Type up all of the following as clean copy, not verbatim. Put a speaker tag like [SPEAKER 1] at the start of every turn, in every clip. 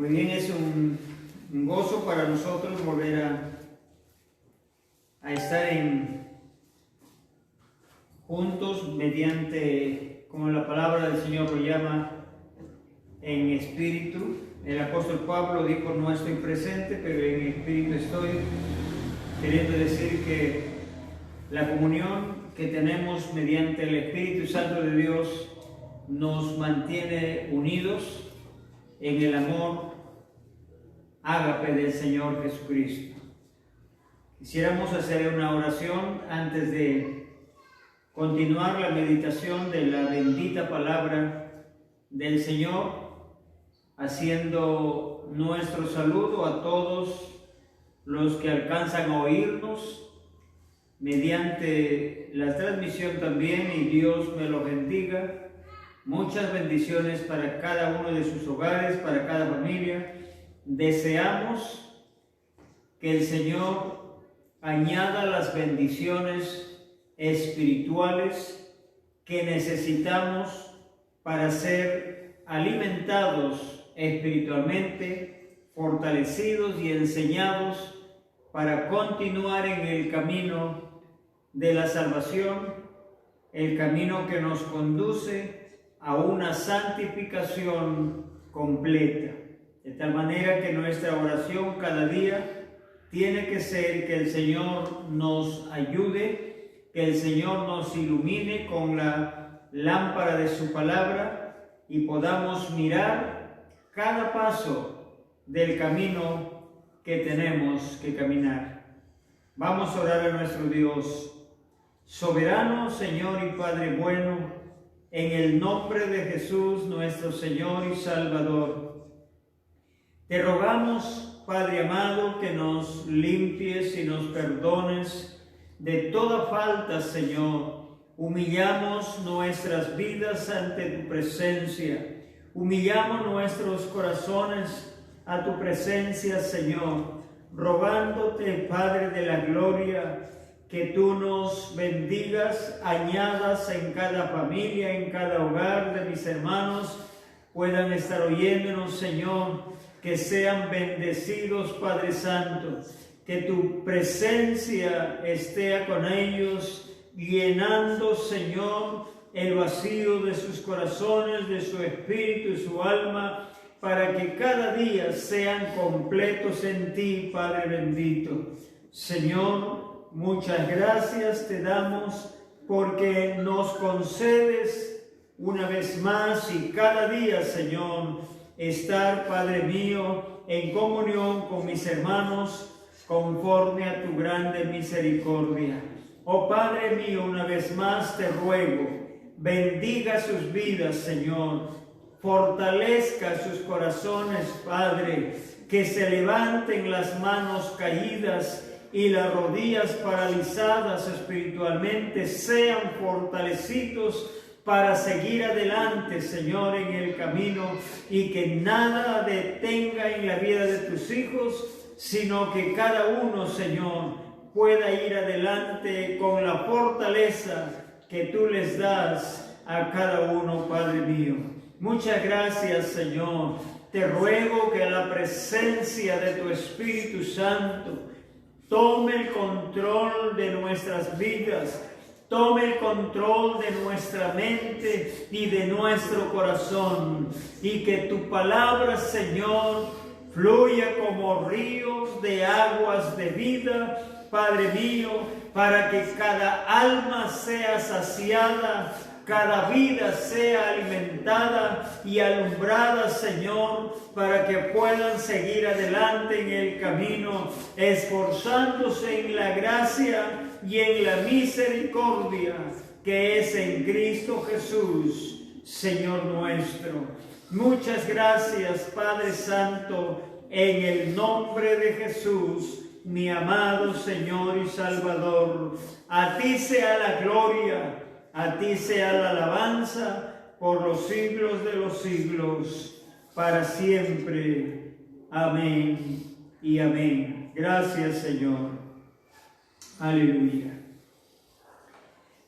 [SPEAKER 1] Muy bien, es un gozo para nosotros volver a estar juntos mediante, como la palabra del Señor lo llama, en espíritu. El apóstol Pablo dijo: no estoy presente, pero en espíritu estoy, queriendo decir que la comunión que tenemos mediante el Espíritu Santo de Dios nos mantiene unidos en el amor ágape del Señor Jesucristo. Quisiéramos hacer una oración antes de continuar la meditación de la bendita palabra del Señor, haciendo nuestro saludo a todos los que alcanzan a oírnos mediante la transmisión también, y Dios me lo bendiga. Muchas bendiciones para cada uno de sus hogares, para cada familia. Deseamos que el Señor añada las bendiciones espirituales que necesitamos para ser alimentados espiritualmente, fortalecidos y enseñados para continuar en el camino de la salvación, el camino que nos conduce a una santificación completa. De tal manera que nuestra oración cada día tiene que ser que el Señor nos ayude, que el Señor nos ilumine con la lámpara de su palabra y podamos mirar cada paso del camino que tenemos que caminar. Vamos a orar a nuestro Dios. Soberano Señor y Padre bueno, en el nombre de Jesús nuestro Señor y Salvador, te rogamos, Padre amado, que nos limpies y nos perdones de toda falta, Señor. Humillamos nuestras vidas ante tu presencia, humillamos nuestros corazones a tu presencia, Señor, rogándote, Padre de la gloria, que tú nos bendigas, añadas en cada familia, en cada hogar de mis hermanos, puedan estar oyéndonos, Señor, que sean bendecidos, Padre Santo, que tu presencia esté con ellos, llenando, Señor, el vacío de sus corazones, de su espíritu y su alma, para que cada día sean completos en ti, Padre bendito. Señor, muchas gracias te damos porque nos concedes una vez más y cada día, Señor, estar, Padre mío, en comunión con mis hermanos conforme a tu grande misericordia. Oh Padre mío, una vez más te ruego, bendiga sus vidas, Señor, fortalezca sus corazones, Padre, que se levanten las manos caídas y las rodillas paralizadas espiritualmente sean fortalecidos para seguir adelante, Señor, en el camino, y que nada detenga en la vida de tus hijos, sino que cada uno, Señor, pueda ir adelante con la fortaleza que tú les das a cada uno, Padre mío. Muchas gracias, Señor. Te ruego que la presencia de tu Espíritu Santo tome el control de nuestras vidas, tome el control de nuestra mente y de nuestro corazón, y que tu palabra, Señor, fluya como ríos de aguas de vida, Padre mío, para que cada alma sea saciada, cada vida sea alimentada y alumbrada, Señor, para que puedan seguir adelante en el camino, esforzándose en la gracia y en la misericordia que es en Cristo Jesús, Señor nuestro. Muchas gracias, Padre Santo, en el nombre de Jesús, mi amado Señor y Salvador. A ti sea la gloria, a ti sea la alabanza por los siglos de los siglos, para siempre. Amén y amén. Gracias, Señor. Aleluya.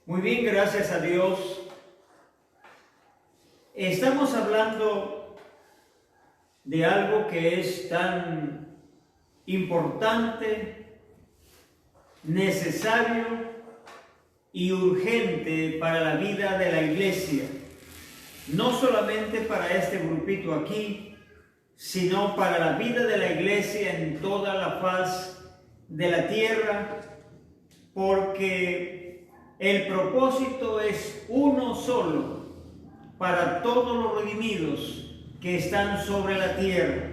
[SPEAKER 1] Muy bien, gracias a Dios. Estamos hablando de algo que es tan importante, necesario y urgente para la vida de la iglesia. No solamente para este grupito aquí, sino para la vida de la iglesia en toda la faz de la tierra, porque el propósito es uno solo para todos los redimidos que están sobre la tierra.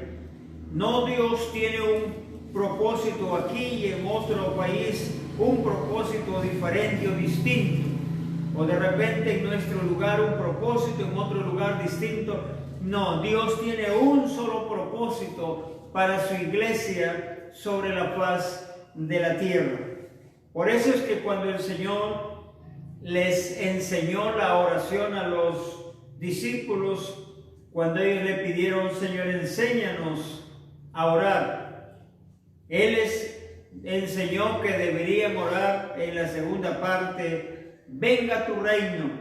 [SPEAKER 1] No Dios tiene un propósito aquí y en otro país un propósito diferente o distinto, o de repente en nuestro lugar un propósito, en otro lugar distinto. No, Dios tiene un solo propósito para su iglesia sobre la faz de la tierra. Por eso es que cuando el Señor les enseñó la oración a los discípulos, cuando ellos le pidieron, Señor, enséñanos a orar, Él les enseñó que deberían orar en la segunda parte: venga tu reino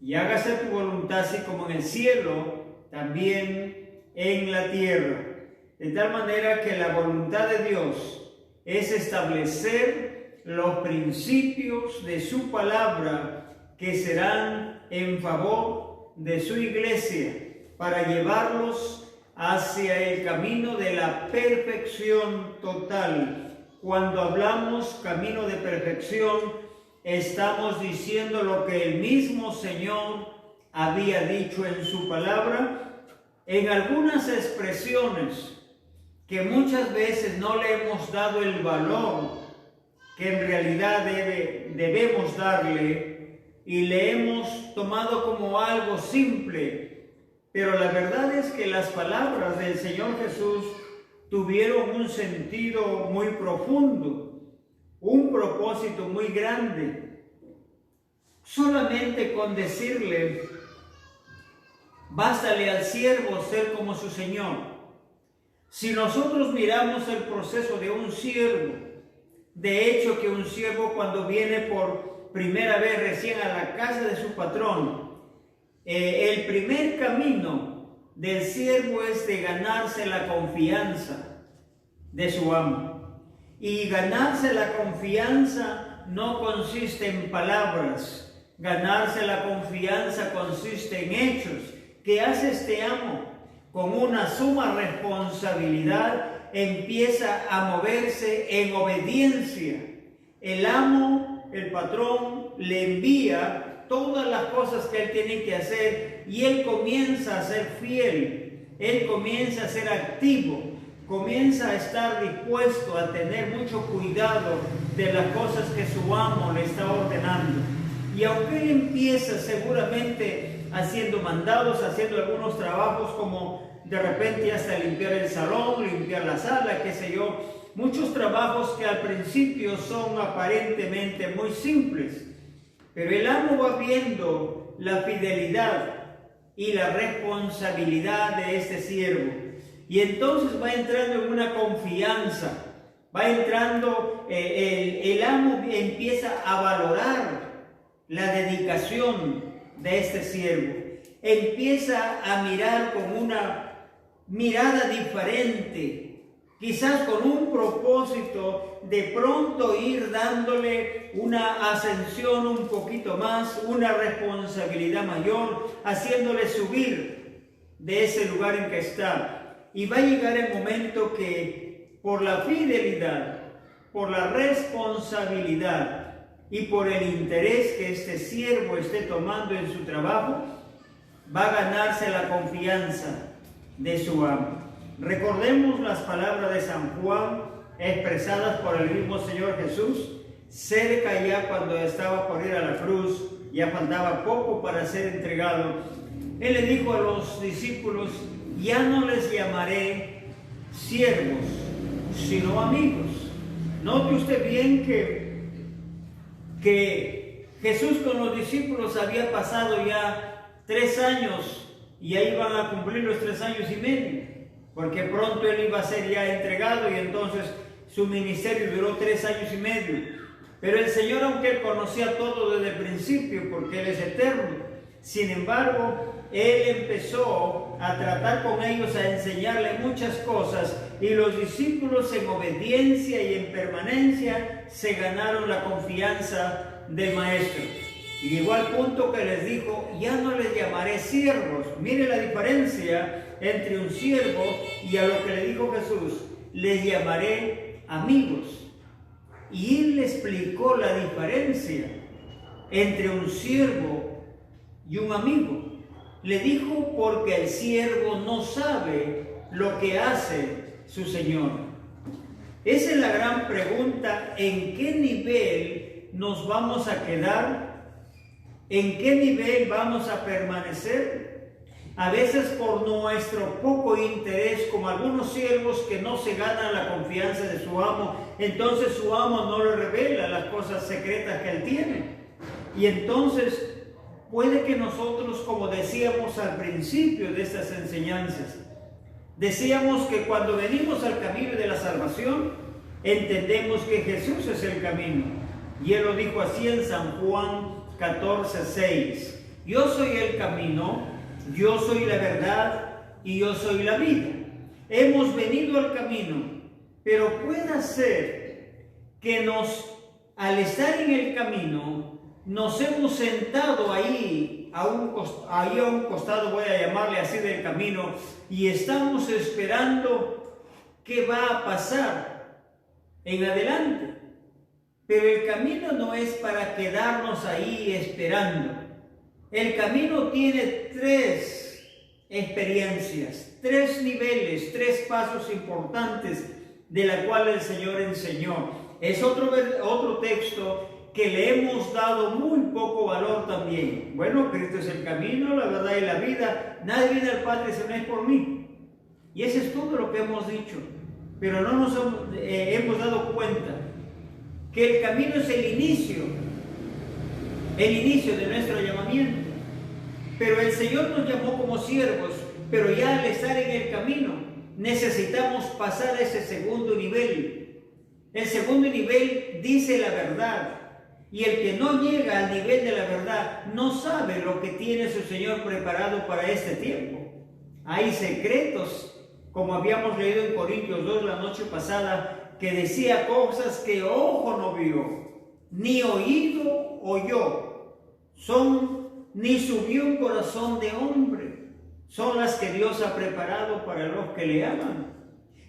[SPEAKER 1] y hágase tu voluntad, así como en el cielo, también en la tierra. De tal manera que la voluntad de Dios es establecer los principios de su palabra que serán en favor de su iglesia, para llevarlos hacia el camino de la perfección total. Cuando hablamos camino de perfección, estamos diciendo lo que el mismo Señor había dicho en su palabra, en algunas expresiones que muchas veces no le hemos dado el valor que en realidad debemos darle, y le hemos tomado como algo simple. Pero la verdad es que las palabras del Señor Jesús tuvieron un sentido muy profundo, un propósito muy grande. Solamente con decirle, bástale al siervo ser como su Señor. Si nosotros miramos el proceso de un siervo, de hecho que un siervo cuando viene por primera vez recién a la casa de su patrón, el primer camino del siervo es de ganarse la confianza de su amo. Y ganarse la confianza no consiste en palabras, ganarse la confianza consiste en hechos. ¿Qué hace este amo? Con una suma responsabilidad empieza a moverse en obediencia. El amo, el patrón, le envía todas las cosas que él tiene que hacer y él comienza a ser fiel, él comienza a ser activo, comienza a estar dispuesto a tener mucho cuidado de las cosas que su amo le está ordenando. Y aunque él empieza seguramente haciendo mandados, haciendo algunos trabajos como de repente hasta limpiar el salón, limpiar la sala, qué sé yo, muchos trabajos que al principio son aparentemente muy simples, pero el amo va viendo la fidelidad y la responsabilidad de este siervo, y entonces va entrando en una confianza, va entrando, el amo empieza a valorar la dedicación de este siervo, empieza a mirar con una mirada diferente, quizás con un propósito de pronto ir dándole una ascensión un poquito más, una responsabilidad mayor, haciéndole subir de ese lugar en que está. Y va a llegar el momento que por la fidelidad, por la responsabilidad y por el interés que este siervo esté tomando en su trabajo, va a ganarse la confianza de su amo. Recordemos las palabras de San Juan expresadas por el mismo Señor Jesús, cerca ya cuando estaba por ir a la cruz, ya faltaba poco para ser entregado. Él le dijo a los discípulos, ya no les llamaré siervos, sino amigos. Note usted bien que Jesús con los discípulos había pasado ya 3 años, y ahí van a cumplir los 3 años y medio, porque pronto él iba a ser ya entregado, y entonces su ministerio duró 3 años y medio. Pero el Señor, aunque él conocía todo desde el principio, porque él es eterno, Sin embargo, él empezó a tratar con ellos, a enseñarle muchas cosas, y los discípulos en obediencia y en permanencia se ganaron la confianza del maestro. Y llegó al punto que les dijo: ya no les llamaré siervos. Mire la diferencia entre un siervo y a lo que le dijo Jesús: les llamaré amigos. Y él le explicó la diferencia entre un siervo y un amigo. Le dijo: porque el siervo no sabe lo que hace su Señor. Esa es la gran pregunta: ¿en qué nivel nos vamos a quedar? ¿En qué nivel vamos a permanecer? A veces por nuestro poco interés, como algunos siervos que no se ganan la confianza de su amo, entonces su amo no le revela las cosas secretas que él tiene. Y entonces puede que nosotros, como decíamos al principio de estas enseñanzas, decíamos que cuando venimos al camino de la salvación, entendemos que Jesús es el camino. Y él lo dijo así en San Juan 14:6. Yo soy el camino, yo soy la verdad y yo soy la vida. Hemos venido al camino, pero puede ser que al estar en el camino, nos hemos sentado ahí a un costado, voy a llamarle así, del camino, y estamos esperando qué va a pasar en adelante. Pero el camino no es para quedarnos ahí esperando. El camino tiene 3 experiencias, 3 niveles, 3 pasos importantes de la cual el Señor enseñó. Es otro texto que le hemos dado muy poco valor también. Bueno, Cristo es el camino, la verdad y la vida. Nadie viene al Padre si no es por mí. Y eso es todo lo que hemos dicho. Pero no nos hemos dado cuenta que el camino es el inicio de nuestro llamamiento. Pero el Señor nos llamó como siervos, pero ya al estar en el camino necesitamos pasar a ese segundo nivel. El segundo nivel dice la verdad, y el que no llega al nivel de la verdad no sabe lo que tiene su Señor preparado para este tiempo. Hay secretos, como habíamos leído en Corintios 2 la noche pasada, que decía cosas que ojo no vio, ni oído oyó, ni subió un corazón de hombre, son las que Dios ha preparado para los que le aman.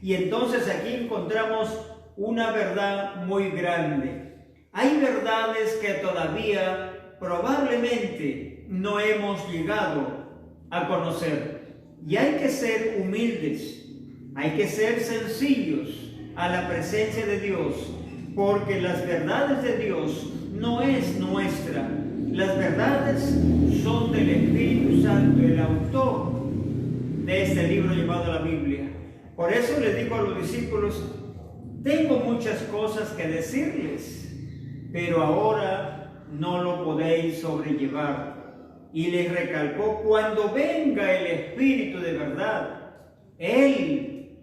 [SPEAKER 1] Y entonces aquí encontramos una verdad muy grande. Hay verdades que todavía probablemente no hemos llegado a conocer, y hay que ser humildes, hay que ser sencillos a la presencia de Dios, porque las verdades de Dios no es nuestra. Las verdades son del Espíritu Santo, el autor de este libro llamado la Biblia. Por eso les digo a los discípulos: tengo muchas cosas que decirles, pero ahora no lo podéis sobrellevar. Y les recalcó: cuando venga el Espíritu de verdad, Él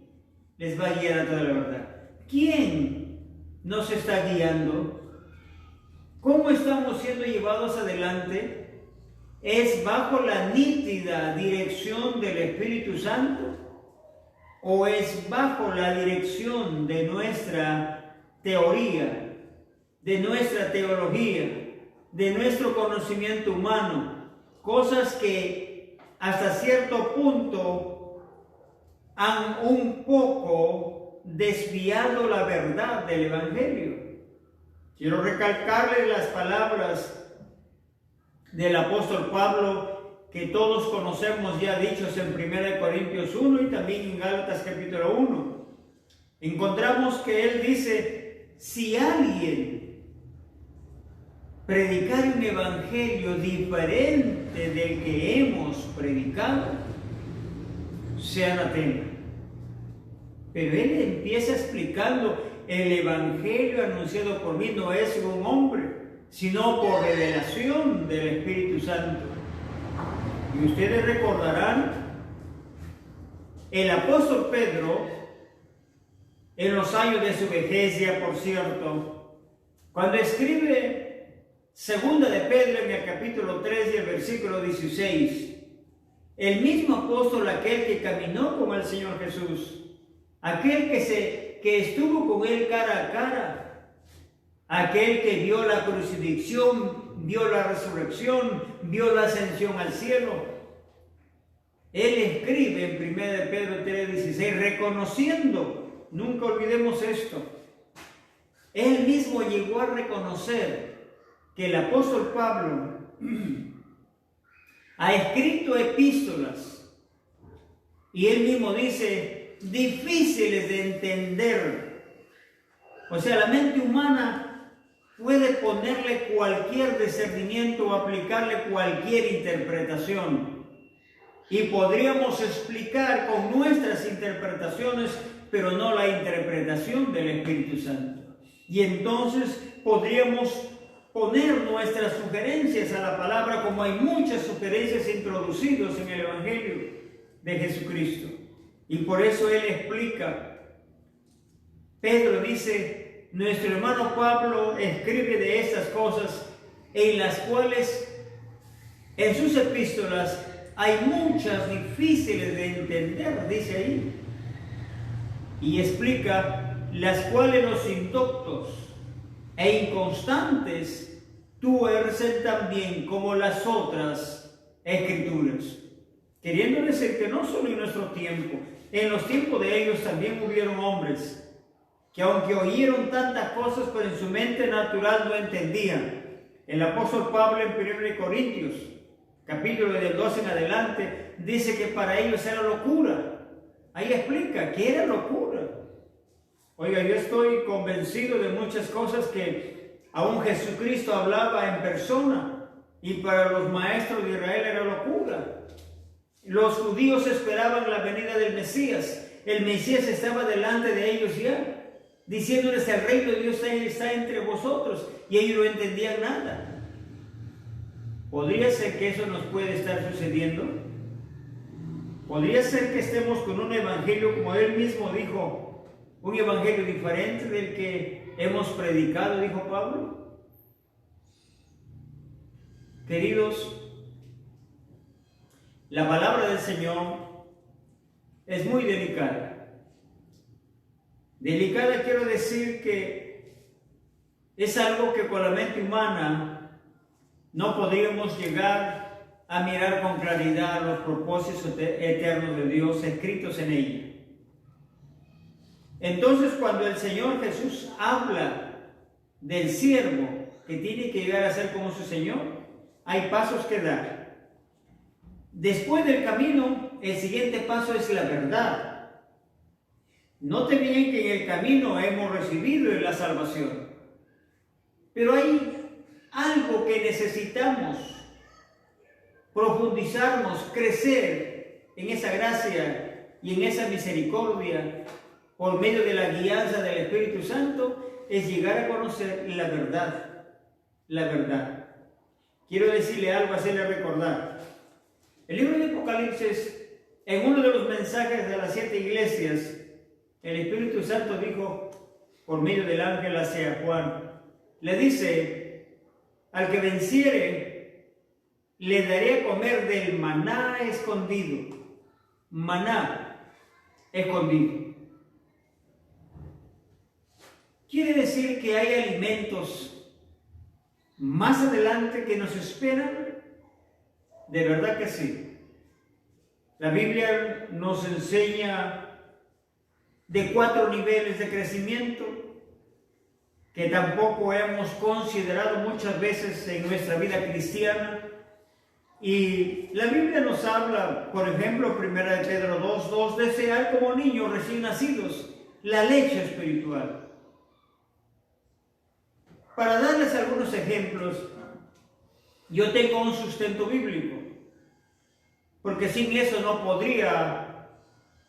[SPEAKER 1] les va a guiar a toda la verdad. ¿Quién nos está guiando? ¿Cómo estamos siendo llevados adelante? ¿Es bajo la nítida dirección del Espíritu Santo? ¿O es bajo la dirección de nuestra teoría, de nuestra teología, de nuestro conocimiento humano? Cosas que hasta cierto punto han un poco desviado la verdad del Evangelio. Quiero recalcarles las palabras del apóstol Pablo, que todos conocemos ya dichos en 1 Corintios 1 y también en Gálatas capítulo 1. Encontramos que él dice: si alguien predicar un evangelio diferente del que hemos predicado, sea anatema. Pero él empieza explicando: el evangelio anunciado por mí no es un hombre, sino por revelación del Espíritu Santo. Y ustedes recordarán, el apóstol Pedro, en los años de su vejez ya, por cierto, cuando escribe Segunda de Pedro en el capítulo 3 y el versículo 16. El mismo apóstol, aquel que caminó con el Señor Jesús, aquel que estuvo con él cara a cara, aquel que vio la crucifixión, vio la resurrección, vio la ascensión al cielo. Él escribe en 1 de Pedro 3:16, reconociendo, nunca olvidemos esto, él mismo llegó a reconocer que el apóstol Pablo ha escrito epístolas, y él mismo dice, difíciles de entender. O sea, la mente humana puede ponerle cualquier discernimiento o aplicarle cualquier interpretación. Y podríamos explicar con nuestras interpretaciones, pero no la interpretación del Espíritu Santo. Y entonces podríamos poner nuestras sugerencias a la palabra, como hay muchas sugerencias introducidas en el Evangelio de Jesucristo. Y por eso él explica. Pedro dice, nuestro hermano Pablo escribe de estas cosas, en las cuales en sus epístolas hay muchas difíciles de entender, dice ahí. Y explica, las cuales los indoctos e inconstantes tuercen también como las otras escrituras. Queriendo decir que no solo en nuestro tiempo, en los tiempos de ellos también hubieron hombres que aunque oyeron tantas cosas, pero en su mente natural no entendían. El apóstol Pablo en 1 Corintios, capítulo del 12 en adelante, dice que para ellos era locura. Ahí explica que era locura. Oiga, yo estoy convencido de muchas cosas que aún Jesucristo hablaba en persona, y para los maestros de Israel era locura. Los judíos esperaban la venida del Mesías. El Mesías estaba delante de ellos ya, diciéndoles, el reino de Dios está entre vosotros, y ellos no entendían nada. ¿Podría ser que eso nos puede estar sucediendo? ¿Podría ser que estemos con un evangelio, como él mismo dijo, un evangelio diferente del que hemos predicado, dijo Pablo? Queridos, la palabra del Señor es muy delicada. Delicada quiero decir que es algo que con la mente humana no podríamos llegar a mirar con claridad los propósitos eternos de Dios escritos en ella. Entonces, cuando el Señor Jesús habla del siervo que tiene que llegar a ser como su Señor, hay pasos que dar. Después del camino, el siguiente paso es la verdad. Note bien que en el camino hemos recibido la salvación, pero hay algo que necesitamos profundizarnos, crecer en esa gracia y en esa misericordia por medio de la guianza del Espíritu Santo, es llegar a conocer la verdad. La verdad. Quiero decirle algo, hacerle recordar. El libro de Apocalipsis, en uno de los mensajes de las 7 iglesias, el Espíritu Santo dijo por medio del ángel hacia Juan, le dice, al que venciere, le daré a comer del maná escondido. Maná escondido. Quiere decir que hay alimentos más adelante que nos esperan. De verdad que sí. La Biblia nos enseña de 4 niveles de crecimiento que tampoco hemos considerado muchas veces en nuestra vida cristiana. Y la Biblia nos habla, por ejemplo, 1 de Pedro 2:2, desear como niños recién nacidos la leche espiritual. Para darles algunos ejemplos, yo tengo un sustento bíblico, porque sin eso no podría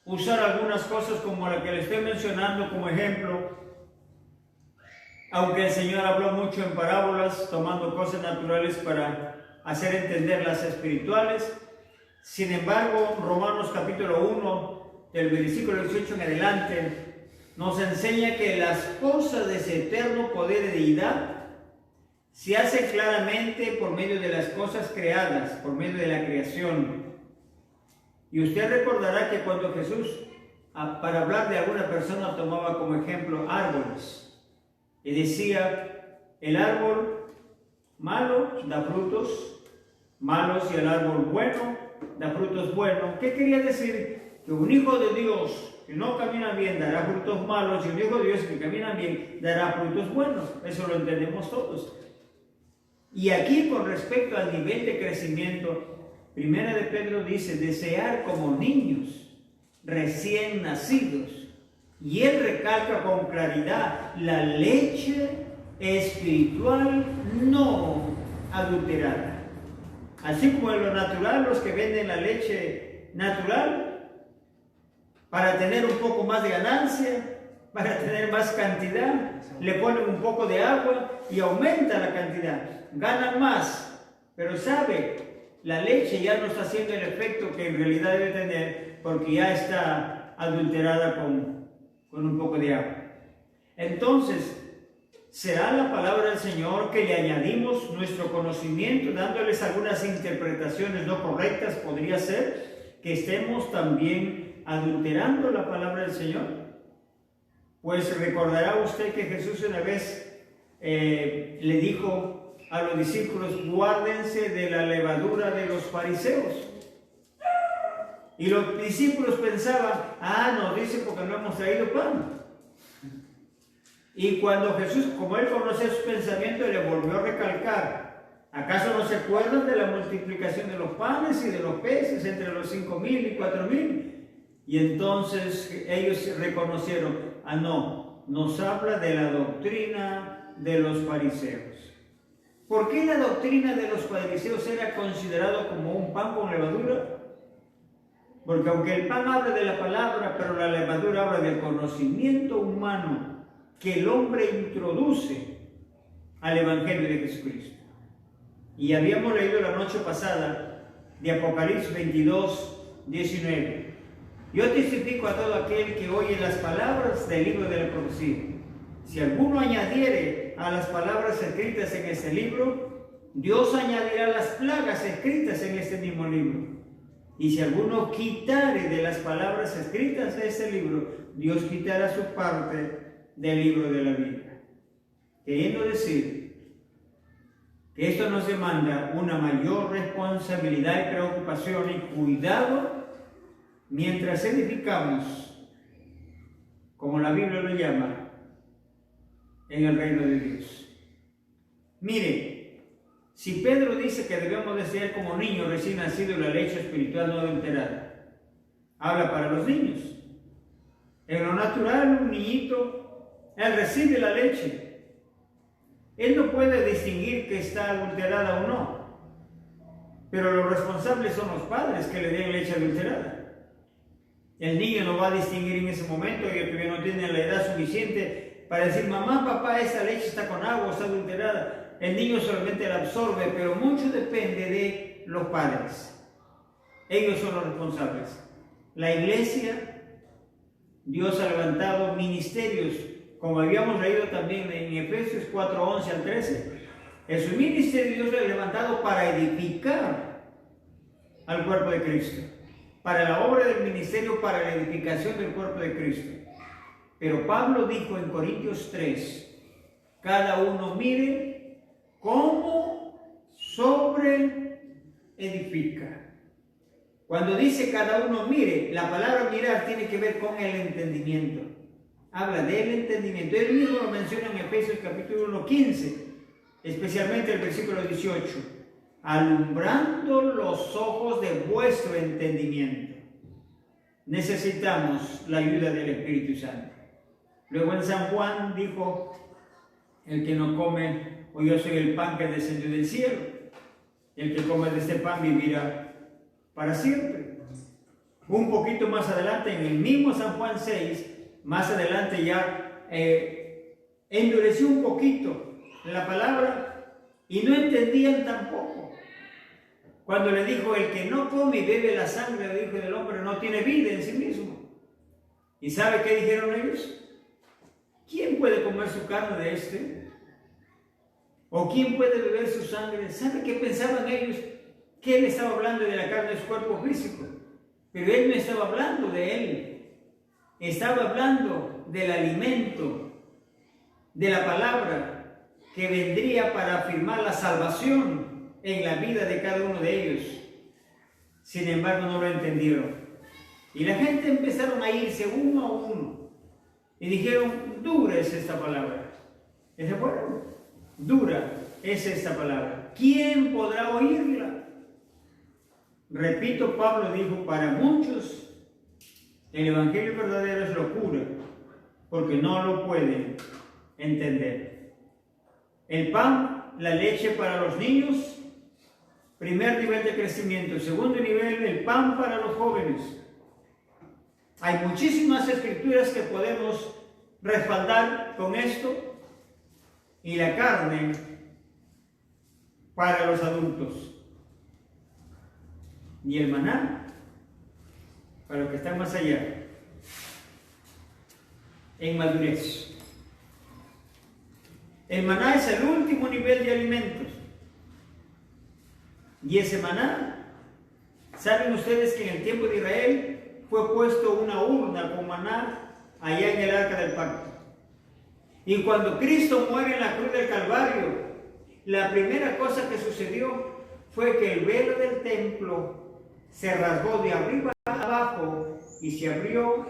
[SPEAKER 1] usar algunas cosas como la que le estoy mencionando como ejemplo, aunque el Señor habló mucho en parábolas, tomando cosas naturales para hacer entender las espirituales. Sin embargo, Romanos capítulo 1, del versículo 18 en adelante, nos enseña que las cosas de ese eterno poder de deidad se hace claramente por medio de las cosas creadas, por medio de la creación. Y usted recordará que cuando Jesús, para hablar de alguna persona, tomaba como ejemplo árboles. Y decía, el árbol malo da frutos malos y el árbol bueno da frutos buenos. ¿Qué quería decir? Que un hijo de Dios que no camina bien dará frutos malos y un hijo de Dios que camina bien dará frutos buenos. Eso lo entendemos todos. Y aquí, con respecto al nivel de crecimiento, Primera de Pedro dice, desear como niños recién nacidos. Y él recalca con claridad, la leche espiritual no adulterada. Así como en lo natural, los que venden la leche natural, para tener un poco más de ganancia, para tener más cantidad, le ponen un poco de agua y aumenta la cantidad. Ganan más, pero sabe, la leche ya no está haciendo el efecto que en realidad debe tener porque ya está adulterada con un poco de agua. Entonces, será la palabra del Señor que le añadimos nuestro conocimiento, dándoles algunas interpretaciones no correctas. Podría ser que estemos también adulterando la palabra del Señor. Pues recordará usted que Jesús una vez le dijo a los discípulos, guárdense de la levadura de los fariseos. Y los discípulos pensaban, nos dice porque no hemos traído pan. Y cuando Jesús, como él conocía sus pensamientos, le volvió a recalcar, ¿acaso no se acuerdan de la multiplicación de los panes y de los peces entre los 5,000 y 4,000? Y entonces ellos reconocieron, no, nos habla de la doctrina de los fariseos. ¿Por qué la doctrina de los fariseos era considerado como un pan con levadura? Porque aunque el pan habla de la palabra, pero la levadura habla del conocimiento humano que el hombre introduce al Evangelio de Jesucristo. Y habíamos leído la noche pasada de Apocalipsis 22:19. Yo testifico a todo aquel que oye las palabras del libro de la profecía. Si alguno añadiere a las palabras escritas en este libro, Dios añadirá las plagas escritas en este mismo libro. Y si alguno quitare de las palabras escritas de este libro, Dios quitará su parte del libro de la vida. Queriendo decir que esto nos demanda una mayor responsabilidad y preocupación y cuidado mientras edificamos, como la Biblia lo llama, en el reino de Dios. Mire, si Pedro dice que debemos de ser como niños recién nacidos la leche espiritual no adulterada, habla para los niños. En lo natural, un niñito, él recibe la leche. Él no puede distinguir que está adulterada o no. Pero los responsables son los padres que le den leche adulterada. El niño no va a distinguir en ese momento, y el que no tiene la edad suficiente para decir, mamá, papá, esa leche está con agua, está adulterada. El niño solamente la absorbe, pero mucho depende de los padres. Ellos son los responsables. La iglesia, Dios ha levantado ministerios, como habíamos leído también en Efesios 4:11 al 13. En su ministerio Dios lo ha levantado para edificar al cuerpo de Cristo, para la obra del ministerio, para la edificación del cuerpo de Cristo. Pero Pablo dijo en Corintios 3, cada uno mire cómo sobre edifica. Cuando dice cada uno mire, la palabra mirar tiene que ver con el entendimiento. Habla del entendimiento. Él mismo lo menciona en Efesios capítulo 1:15, especialmente el versículo 18. Alumbrando los ojos de vuestro entendimiento. Necesitamos la ayuda del Espíritu Santo. Luego en San Juan dijo, el que no come, o yo soy el pan que descendió del cielo. El que come de este pan vivirá para siempre. Un poquito más adelante, en el mismo San Juan 6, más adelante ya endureció un poquito la palabra y no entendían tampoco. Cuando le dijo, el que no come y bebe la sangre del Hijo del Hombre no tiene vida en sí mismo. ¿Y sabe qué dijeron ellos? ¿Quién puede comer su carne de este? ¿O quién puede beber su sangre? ¿Sabe qué pensaban ellos? Que él estaba hablando de la carne de su cuerpo físico. Pero él no estaba hablando de él. Estaba hablando del alimento, de la palabra que vendría para afirmar la salvación en la vida de cada uno de ellos. Sin embargo, no lo entendieron. Y la gente empezaron a irse uno a uno. Y dijeron, dura es esta palabra. ¿Es de acuerdo? Dura es esta palabra. ¿Quién podrá oírla? Repito, Pablo dijo, para muchos el evangelio verdadero es locura, porque no lo pueden entender. El pan, la leche para los niños, primer nivel de crecimiento. Segundo nivel, el pan para los jóvenes. Hay muchísimas escrituras que podemos respaldar con esto. Y la carne para los adultos. Y el maná para los que están más allá, en madurez. El maná es el último nivel de alimentos. Y ese maná, ¿saben ustedes que en el tiempo de Israel fue puesto una urna con maná allá en el arca del pacto? Y cuando Cristo muere en la cruz del Calvario, la primera cosa que sucedió fue que el velo del templo se rasgó de arriba a abajo y se abrió,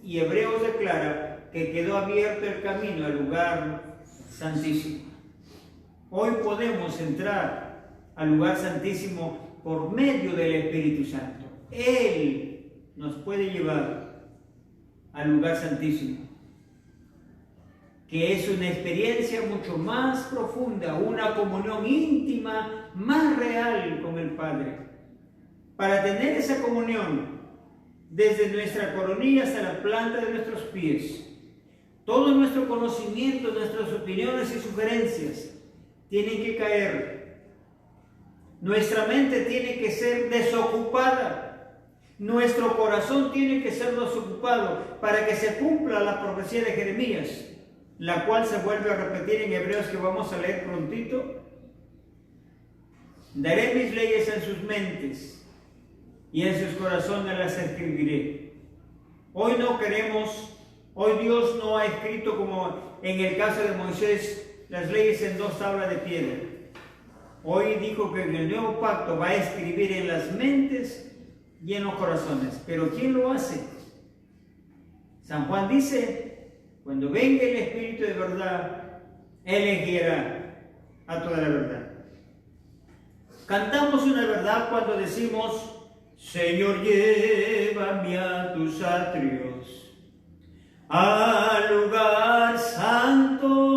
[SPEAKER 1] y Hebreos declara que quedó abierto el camino al lugar santísimo. Hoy podemos entrar al lugar santísimo por medio del Espíritu Santo. Él nos puede llevar al lugar santísimo, que es una experiencia mucho más profunda, una comunión íntima, más real con el Padre. Para tener esa comunión, desde nuestra coronilla hasta la planta de nuestros pies, todo nuestro conocimiento, nuestras opiniones y sugerencias tienen que caer. Nuestra mente tiene que ser desocupada. Nuestro corazón tiene que ser desocupado para que se cumpla la profecía de Jeremías, la cual se vuelve a repetir en Hebreos, que vamos a leer prontito. Daré mis leyes en sus mentes y en sus corazones las escribiré. Hoy no queremos, hoy Dios no ha escrito como en el caso de Moisés las leyes en 2 tablas de piedra. Hoy dijo que en el nuevo pacto va a escribir en las mentes y en los corazones. Pero ¿quién lo hace? San Juan dice, cuando venga el Espíritu de verdad, Él les guiará a toda la verdad. Cantamos una verdad cuando decimos, Señor, llévame a tus atrios, al lugar santo,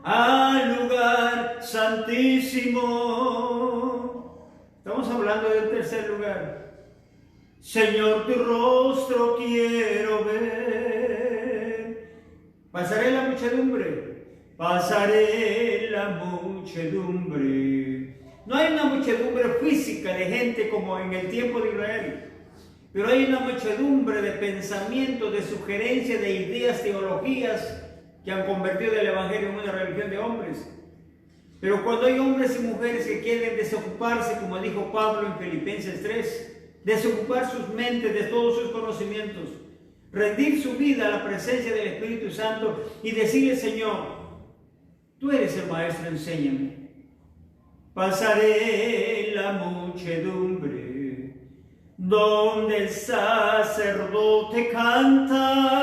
[SPEAKER 1] al lugar santísimo. Estamos hablando del tercer lugar. Señor, tu rostro quiero ver. Pasaré la muchedumbre, pasaré la muchedumbre. No hay una muchedumbre física de gente como en el tiempo de Israel, pero hay una muchedumbre de pensamientos, de sugerencias, de ideas, teologías que han convertido el Evangelio en una religión de hombres. Pero cuando hay hombres y mujeres que quieren desocuparse, como dijo Pablo en Filipenses 3, desocupar sus mentes de todos sus conocimientos, rendir su vida a la presencia del Espíritu Santo y decirle, Señor, tú eres el Maestro, enséñame. Pasaré la muchedumbre, donde el sacerdote canta,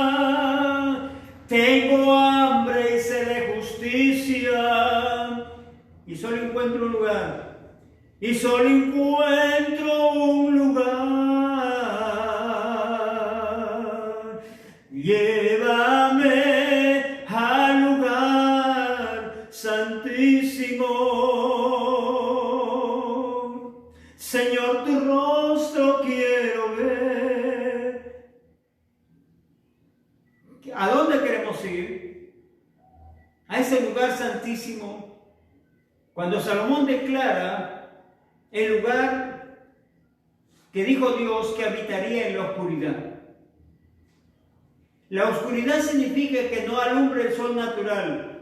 [SPEAKER 1] tengo hambre y sed de justicia, y solo encuentro un lugar, y solo encuentro un lugar. Llévame al lugar santísimo. Señor, tu rostro quiero ver. ¿A dónde queremos ir? A ese lugar santísimo. Cuando Salomón declara el lugar que dijo Dios que habitaría en la oscuridad. La oscuridad significa que no alumbra el sol natural.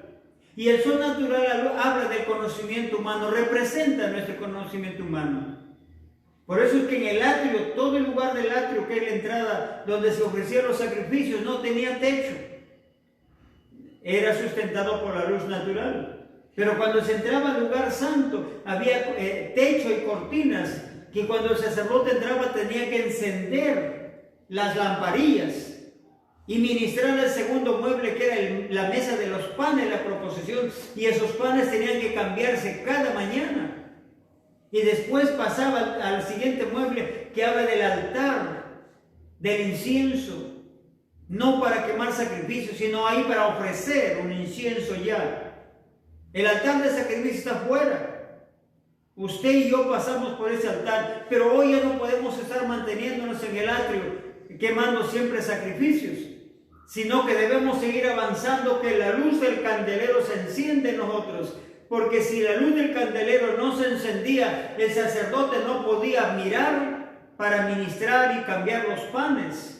[SPEAKER 1] Y el sol natural habla del conocimiento humano, representa nuestro conocimiento humano. Por eso es que en el atrio, todo el lugar del atrio, que es la entrada donde se ofrecían los sacrificios, no tenía techo. Era sustentado por la luz natural. Pero cuando se entraba al lugar santo, había techo y cortinas, que cuando el sacerdote entraba tenía que encender las lamparillas y ministrar el segundo mueble, que era la mesa de los panes, la proposición, y esos panes tenían que cambiarse cada mañana. Y después pasaba al siguiente mueble, que habla del altar, del incienso, no para quemar sacrificios, sino ahí para ofrecer un incienso ya. El altar de sacrificio está afuera. Usted y yo pasamos por ese altar, pero hoy ya no podemos estar manteniéndonos en el atrio, quemando siempre sacrificios, sino que debemos seguir avanzando, que la luz del candelero se enciende en nosotros, porque si la luz del candelero no se encendía, el sacerdote no podía mirar para ministrar y cambiar los panes.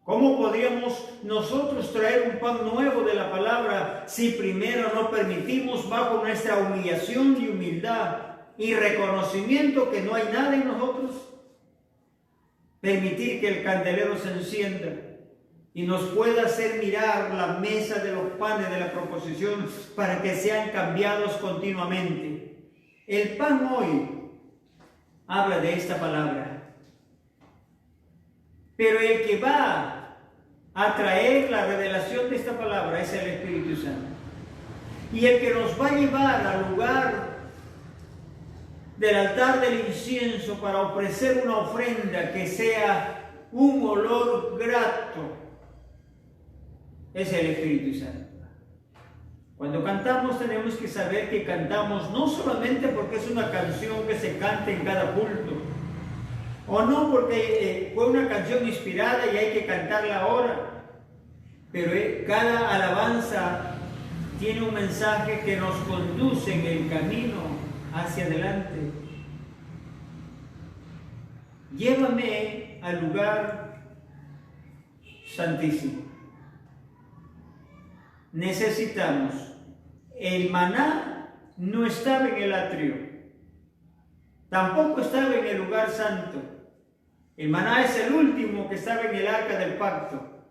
[SPEAKER 1] ¿Cómo podríamos nosotros traer un pan nuevo de la palabra si primero no permitimos, bajo nuestra humillación y humildad y reconocimiento que no hay nada en nosotros, permitir que el candelero se encienda y nos pueda hacer mirar la mesa de los panes de la proposición para que sean cambiados continuamente? El pan hoy habla de esta palabra, pero el que va a traer la revelación de esta palabra es el Espíritu Santo. Y el que nos va a llevar al lugar del altar del incienso para ofrecer una ofrenda que sea un olor grato es el Espíritu Santo. Cuando cantamos tenemos que saber que cantamos no solamente porque es una canción que se canta en cada culto, o no porque fue una canción inspirada y hay que cantarla ahora, pero cada alabanza tiene un mensaje que nos conduce en el camino hacia adelante. Llévame al lugar santísimo. Necesitamos. El maná no estaba en el atrio, tampoco estaba en el lugar santo. El maná es el último que estaba en el arca del pacto.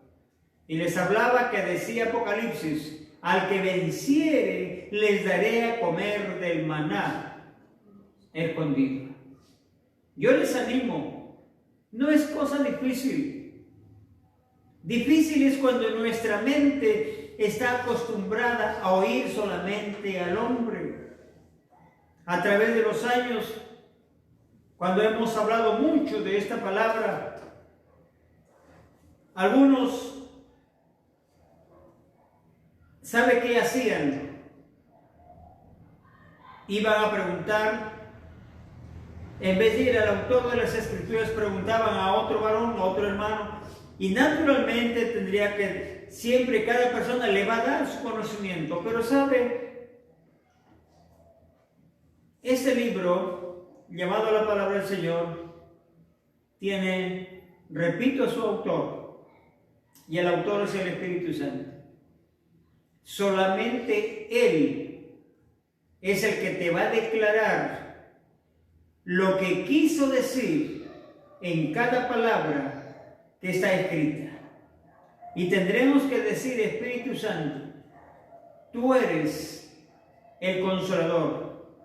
[SPEAKER 1] Y les hablaba que decía Apocalipsis: al que venciere les daré a comer del maná escondido. Yo les animo, no es cosa difícil. Difícil es cuando nuestra mente está acostumbrada a oír solamente al hombre. A través de los años, cuando hemos hablado mucho de esta palabra, algunos, ¿sabe qué hacían? Iban a preguntar, en vez de ir al autor de las Escrituras, preguntaban a otro varón, a otro hermano, y naturalmente tendría que, siempre cada persona le va a dar su conocimiento, pero ¿sabe? Este libro, llamado La Palabra del Señor, tiene, repito, su autor, y el autor es el Espíritu Santo. Solamente Él es el que te va a declarar lo que quiso decir en cada palabra que está escrita. Y tendremos que decir: Espíritu Santo, tú eres el Consolador,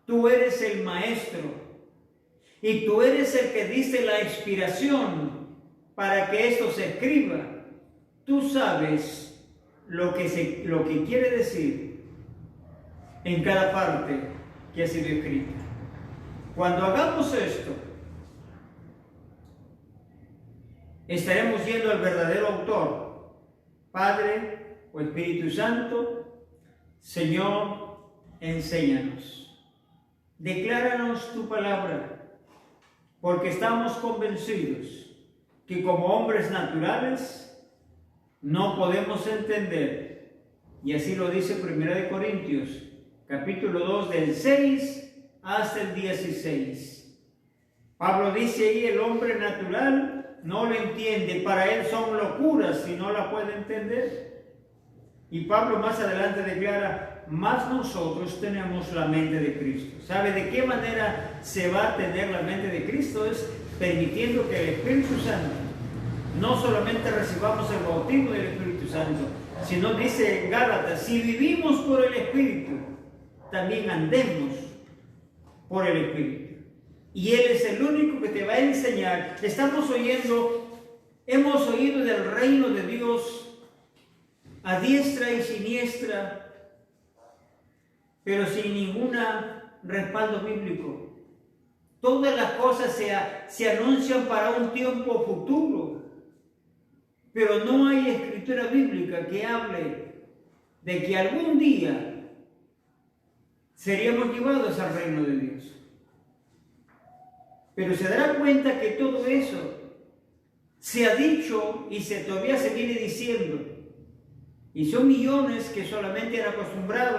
[SPEAKER 1] tú eres el Maestro, y tú eres el que diste la inspiración para que esto se escriba. Tú sabes lo que quiere decir en cada parte que ha sido escrita. Cuando hagamos esto, estaremos yendo al verdadero autor, Padre o Espíritu Santo. Señor, enséñanos, decláranos tu palabra, porque estamos convencidos que como hombres naturales no podemos entender, y así lo dice 1 Corintios, capítulo 2, del 6 hasta el 16. Pablo dice ahí: el hombre natural no lo entiende, para él son locuras y no la puede entender. Y Pablo más adelante declara, más nosotros tenemos la mente de Cristo. ¿Sabe de qué manera se va a tener la mente de Cristo? Es permitiendo que el Espíritu Santo, no solamente recibamos el bautismo del Espíritu Santo, sino dice en Gálatas, si vivimos por el Espíritu, también andemos por el Espíritu. Y Él es el único que te va a enseñar. Hemos oído del reino de Dios a diestra y siniestra, pero sin ningún respaldo bíblico. Todas las cosas se anuncian para un tiempo futuro, pero no hay escritura bíblica que hable de que algún día seríamos llevados al reino de Dios. Pero se dará cuenta que todo eso se ha dicho y todavía se viene diciendo. Y son millones que solamente han acostumbrado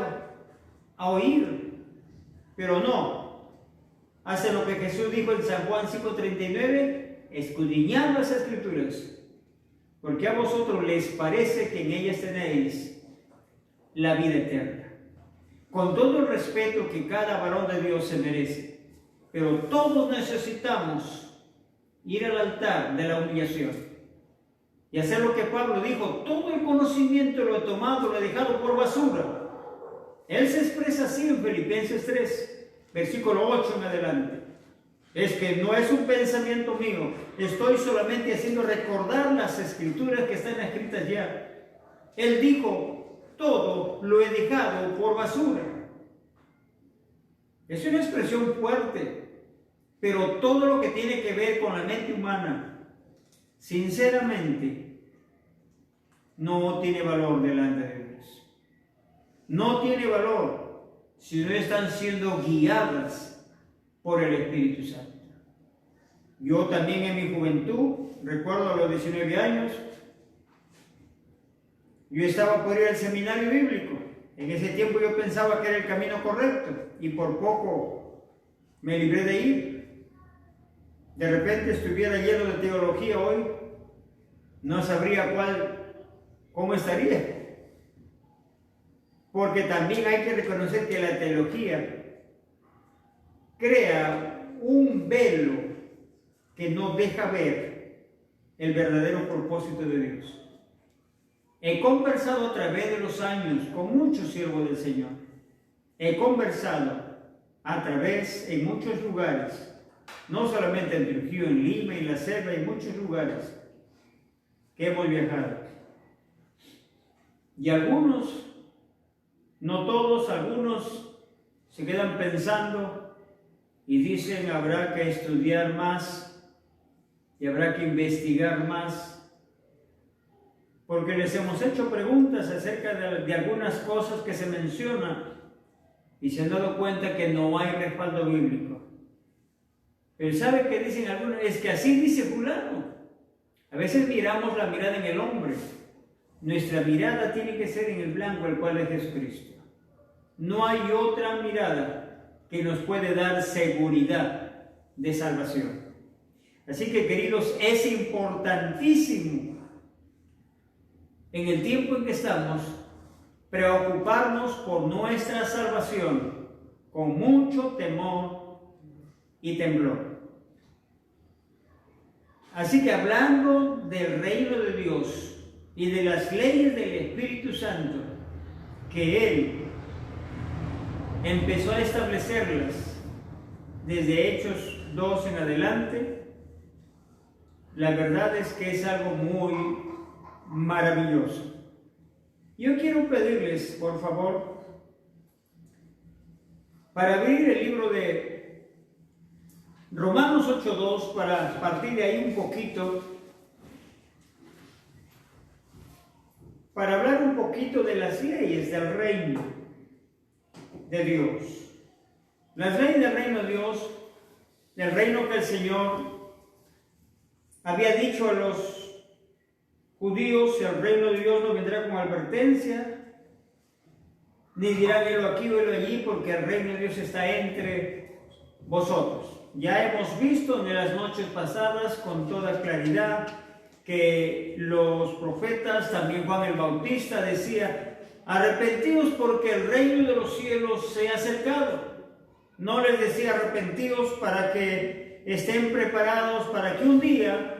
[SPEAKER 1] a oír, pero no. Hace lo que Jesús dijo en San Juan 5:39, escudriñad las Escrituras, porque a vosotros les parece que en ellas tenéis la vida eterna. Con todo el respeto que cada varón de Dios se merece, pero todos necesitamos ir al altar de la humillación y hacer lo que Pablo dijo, todo el conocimiento lo he tomado, lo he dejado por basura. Él se expresa así en Filipenses 3, versículo 8 en adelante. Es que no es un pensamiento mío, estoy solamente haciendo recordar las escrituras que están escritas ya. Él dijo, todo lo he dejado por basura. Es una expresión fuerte, pero todo lo que tiene que ver con la mente humana, sinceramente, no tiene valor delante de Dios. No tiene valor si no están siendo guiadas por el Espíritu Santo. Yo también en mi juventud, recuerdo a los 19 años, yo estaba por ir al seminario bíblico. En ese tiempo yo pensaba que era el camino correcto y por poco me libré de ir. De repente estuviera lleno de teología hoy, no sabría cómo estaría. Porque también hay que reconocer que la teología crea un velo que no deja ver el verdadero propósito de Dios. He conversado a través de los años con muchos siervos del Señor. He conversado en muchos lugares, no solamente en Trujillo, en Lima, en La Selva, en muchos lugares que hemos viajado. Y algunos, no todos, algunos se quedan pensando y dicen habrá que estudiar más y habrá que investigar más, porque les hemos hecho preguntas acerca de algunas cosas que se mencionan y se han dado cuenta que no hay respaldo bíblico. Pero ¿sabe qué dicen algunos? Es que así dice fulano. A veces miramos la mirada en el hombre. Nuestra mirada tiene que ser en el blanco, el cual es Jesucristo. No hay otra mirada que nos puede dar seguridad de salvación. Así que, queridos, es importantísimo en el tiempo en que estamos preocuparnos por nuestra salvación con mucho temor y temblor. Así que hablando del reino de Dios y de las leyes del Espíritu Santo, que Él empezó a establecerlas desde Hechos 2 en adelante, la verdad es que es algo muy maravilloso. Yo quiero pedirles, por favor, para abrir el libro de Romanos 8:2, para partir de ahí un poquito, para hablar un poquito de las leyes del reino de Dios. Las leyes del reino de Dios, del reino que el Señor había dicho a los judíos, el reino de Dios no vendrá con advertencia, ni dirá velo aquí, velo allí, porque el reino de Dios está entre vosotros. Ya hemos visto en las noches pasadas con toda claridad que los profetas, también Juan el Bautista decía, arrepentidos porque el reino de los cielos se ha acercado. No les decía arrepentidos para que estén preparados para que un día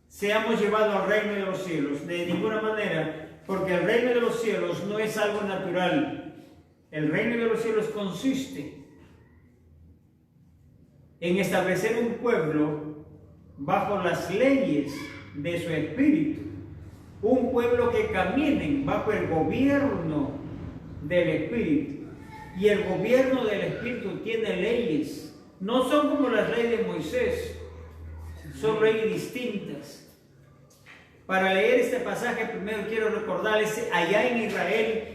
[SPEAKER 1] seamos llevados al reino de los cielos. De ninguna manera, porque el reino de los cielos no es algo natural. El reino de los cielos consiste en establecer un pueblo bajo las leyes de su espíritu. Un pueblo que caminen bajo el gobierno del espíritu. Y el gobierno del espíritu tiene leyes. No son como las leyes de Moisés. Son leyes distintas. Para leer este pasaje primero quiero recordarles, allá en Israel,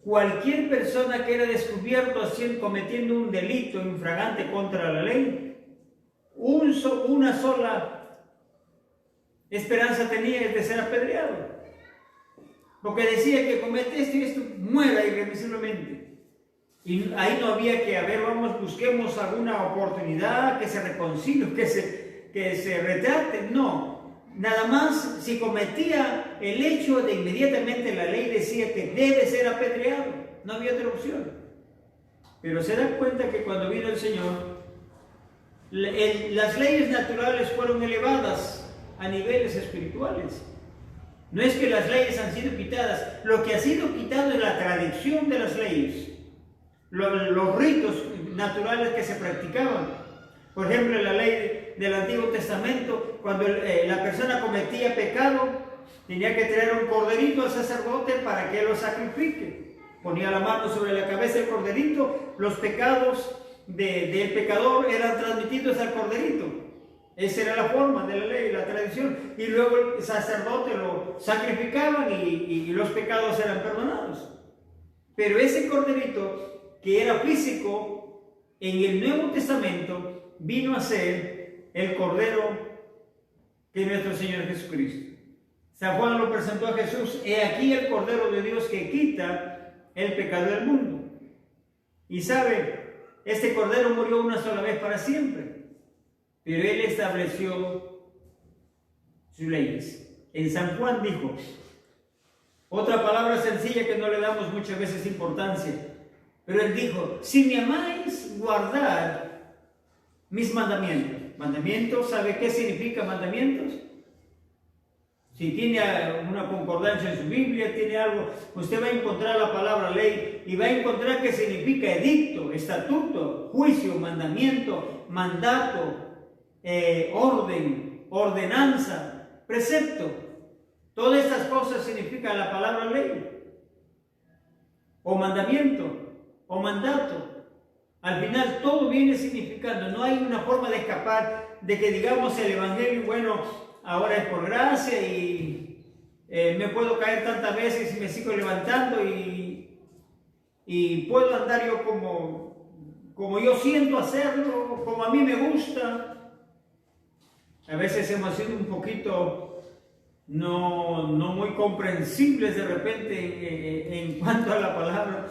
[SPEAKER 1] cualquier persona que era descubierto cometiendo un delito infragante contra la ley, una sola esperanza tenía de ser apedreado. Porque decía que comete esto y esto, muera irremisiblemente. Y ahí no había que, busquemos alguna oportunidad, que se reconcilie, que se retrate, no. Nada más, si cometía el hecho de inmediatamente la ley decía que debe ser apedreado, no había otra opción. Pero se dan cuenta que cuando vino el Señor, las leyes naturales fueron elevadas a niveles espirituales. No es que las leyes han sido quitadas, lo que ha sido quitado es la tradición de las leyes, los ritos naturales que se practicaban. Por ejemplo, la ley del Antiguo Testamento, cuando la persona cometía pecado, tenía que traer un corderito al sacerdote para que lo sacrifique. Ponía la mano sobre la cabeza del corderito, los pecados del pecador eran transmitidos al corderito. Esa era la forma de la ley, la tradición. Y luego el sacerdote lo sacrificaban y los pecados eran perdonados. Pero ese corderito, que era físico, en el Nuevo Testamento, vino a ser el Cordero que es nuestro Señor Jesucristo. San Juan lo presentó a Jesús: he aquí el Cordero de Dios que quita el pecado del mundo. Y sabe, este Cordero murió una sola vez para siempre, pero Él estableció sus leyes. En San Juan dijo, otra palabra sencilla que no le damos muchas veces importancia, pero Él dijo: si me amáis, guardad mis mandamientos. ¿Mandamientos? ¿Sabe qué significa mandamientos? Si tiene una concordancia en su Biblia, tiene algo, usted va a encontrar la palabra ley y va a encontrar que significa edicto, estatuto, juicio, mandamiento, mandato, orden, ordenanza, precepto. Todas estas cosas significan la palabra ley, o mandamiento, o mandato. Al final todo viene significando, no hay una forma de escapar de que digamos el Evangelio, bueno, ahora es por gracia y me puedo caer tantas veces y me sigo levantando y puedo andar yo como yo siento hacerlo, como a mí me gusta. A veces hemos sido un poquito no muy comprensibles de repente en cuanto a la palabra,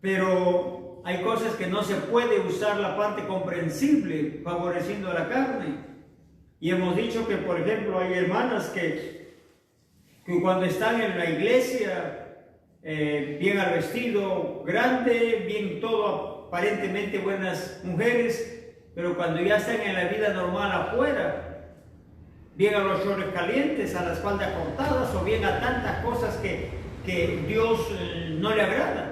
[SPEAKER 1] pero hay cosas que no se puede usar la parte comprensible favoreciendo a la carne. Y hemos dicho que, por ejemplo, hay hermanas que cuando están en la iglesia, bien al vestido grande, bien todo, aparentemente buenas mujeres, pero cuando ya están en la vida normal afuera, bien a los shorts calientes, a la espalda cortadas, o bien a tantas cosas que Dios no le agrada.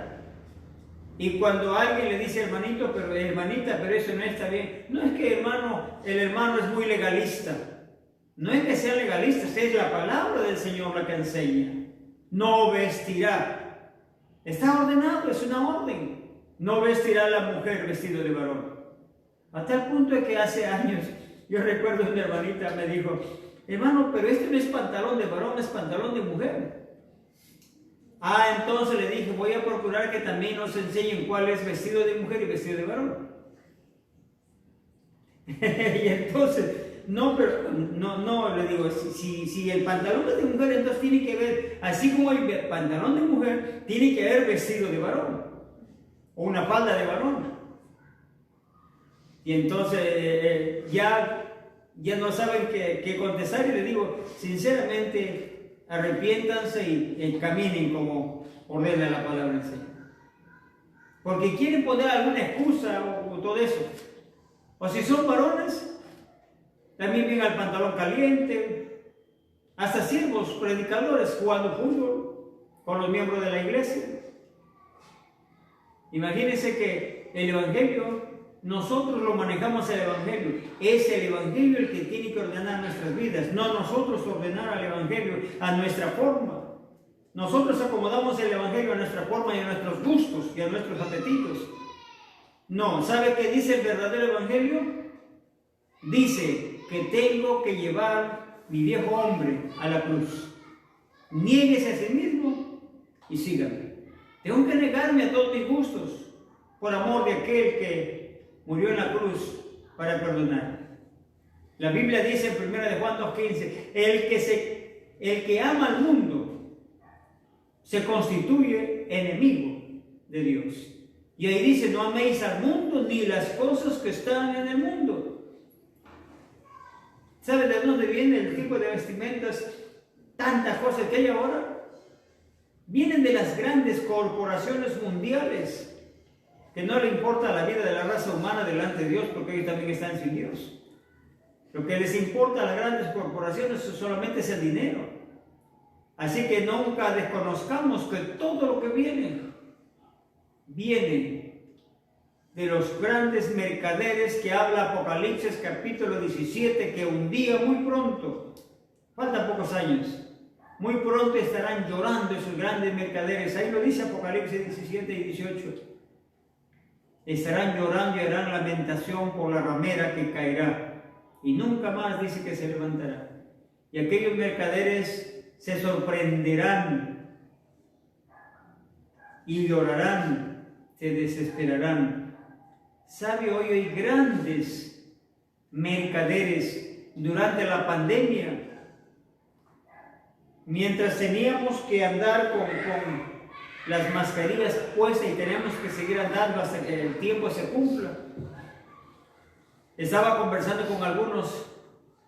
[SPEAKER 1] Y cuando alguien le dice hermanito, pero hermanita, pero eso no está bien. No es que el hermano es muy legalista. No es que sea legalista, es la palabra del Señor la que enseña. No vestirá. Está ordenado, es una orden. No vestirá la mujer vestido de varón. A tal punto de que hace años, yo recuerdo una hermanita me dijo, hermano, pero este no es pantalón de varón, es pantalón de mujer. Entonces le dije, voy a procurar que también nos enseñen cuál es vestido de mujer y vestido de varón. Y entonces, no, le digo, si el pantalón es de mujer, entonces tiene que ver, así como el pantalón de mujer, tiene que haber vestido de varón, o una falda de varón. Y entonces ya no saben qué contestar, y le digo, sinceramente, arrepiéntanse y caminen como ordena la palabra del Señor. Porque quieren poner alguna excusa o todo eso. O si son varones, también vienen al pantalón caliente, hasta siervos, predicadores, jugando fútbol con los miembros de la iglesia. Imagínense que el Evangelio, nosotros lo manejamos el Evangelio. Es el Evangelio el que tiene que ordenar nuestras vidas, no nosotros ordenar al Evangelio a nuestra forma. Nosotros acomodamos el Evangelio a nuestra forma y a nuestros gustos y a nuestros apetitos. No, ¿sabe qué dice el verdadero Evangelio? Dice que tengo que llevar mi viejo hombre a la cruz. Niéguese a sí mismo y sígame. Tengo que negarme a todos mis gustos por amor de aquel que murió en la cruz para perdonar. La Biblia dice en 1 Juan 2:15, el que ama al mundo se constituye enemigo de Dios. Y ahí dice, no améis al mundo ni las cosas que están en el mundo. ¿Sabe de dónde viene el tipo de vestimentas? Tantas cosas que hay ahora. Vienen de las grandes corporaciones mundiales, que no le importa la vida de la raza humana delante de Dios, porque ellos también están sin Dios. Lo que les importa a las grandes corporaciones solamente es el dinero. Así que nunca desconozcamos que todo lo que viene de los grandes mercaderes que habla Apocalipsis capítulo 17, que un día muy pronto, faltan pocos años, muy pronto estarán llorando esos grandes mercaderes. Ahí lo dice Apocalipsis 17 y 18. Estarán llorando y harán lamentación por la ramera que caerá, y nunca más dice que se levantará. Y aquellos mercaderes se sorprenderán y llorarán, se desesperarán. ¿Sabe? Hoy hay grandes mercaderes durante la pandemia. Mientras teníamos que andar con las mascarillas puestas y tenemos que seguir andando hasta que el tiempo se cumpla. Estaba conversando con algunos.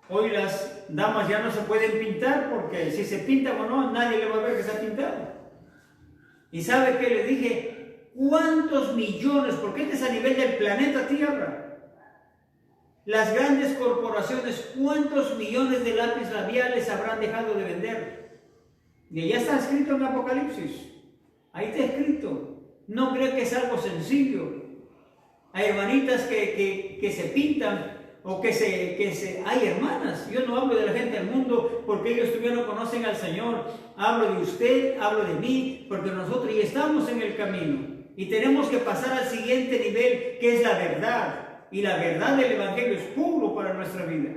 [SPEAKER 1] Hoy las damas ya no se pueden pintar porque si se pintan o no, nadie le va a ver que se ha pintado. ¿Y sabe qué le dije? ¿Cuántos millones? Porque este es a nivel del planeta Tierra. Las grandes corporaciones, ¿cuántos millones de lápiz labiales habrán dejado de vender? Y ya está escrito en Apocalipsis. Ahí está escrito. No creo que es algo sencillo. Hay hermanitas que se pintan o hay hermanas. Yo no hablo de la gente del mundo porque ellos todavía no conocen al Señor. Hablo de usted, hablo de mí, porque nosotros ya estamos en el camino y tenemos que pasar al siguiente nivel, que es la verdad. Y la verdad del Evangelio es puro para nuestra vida.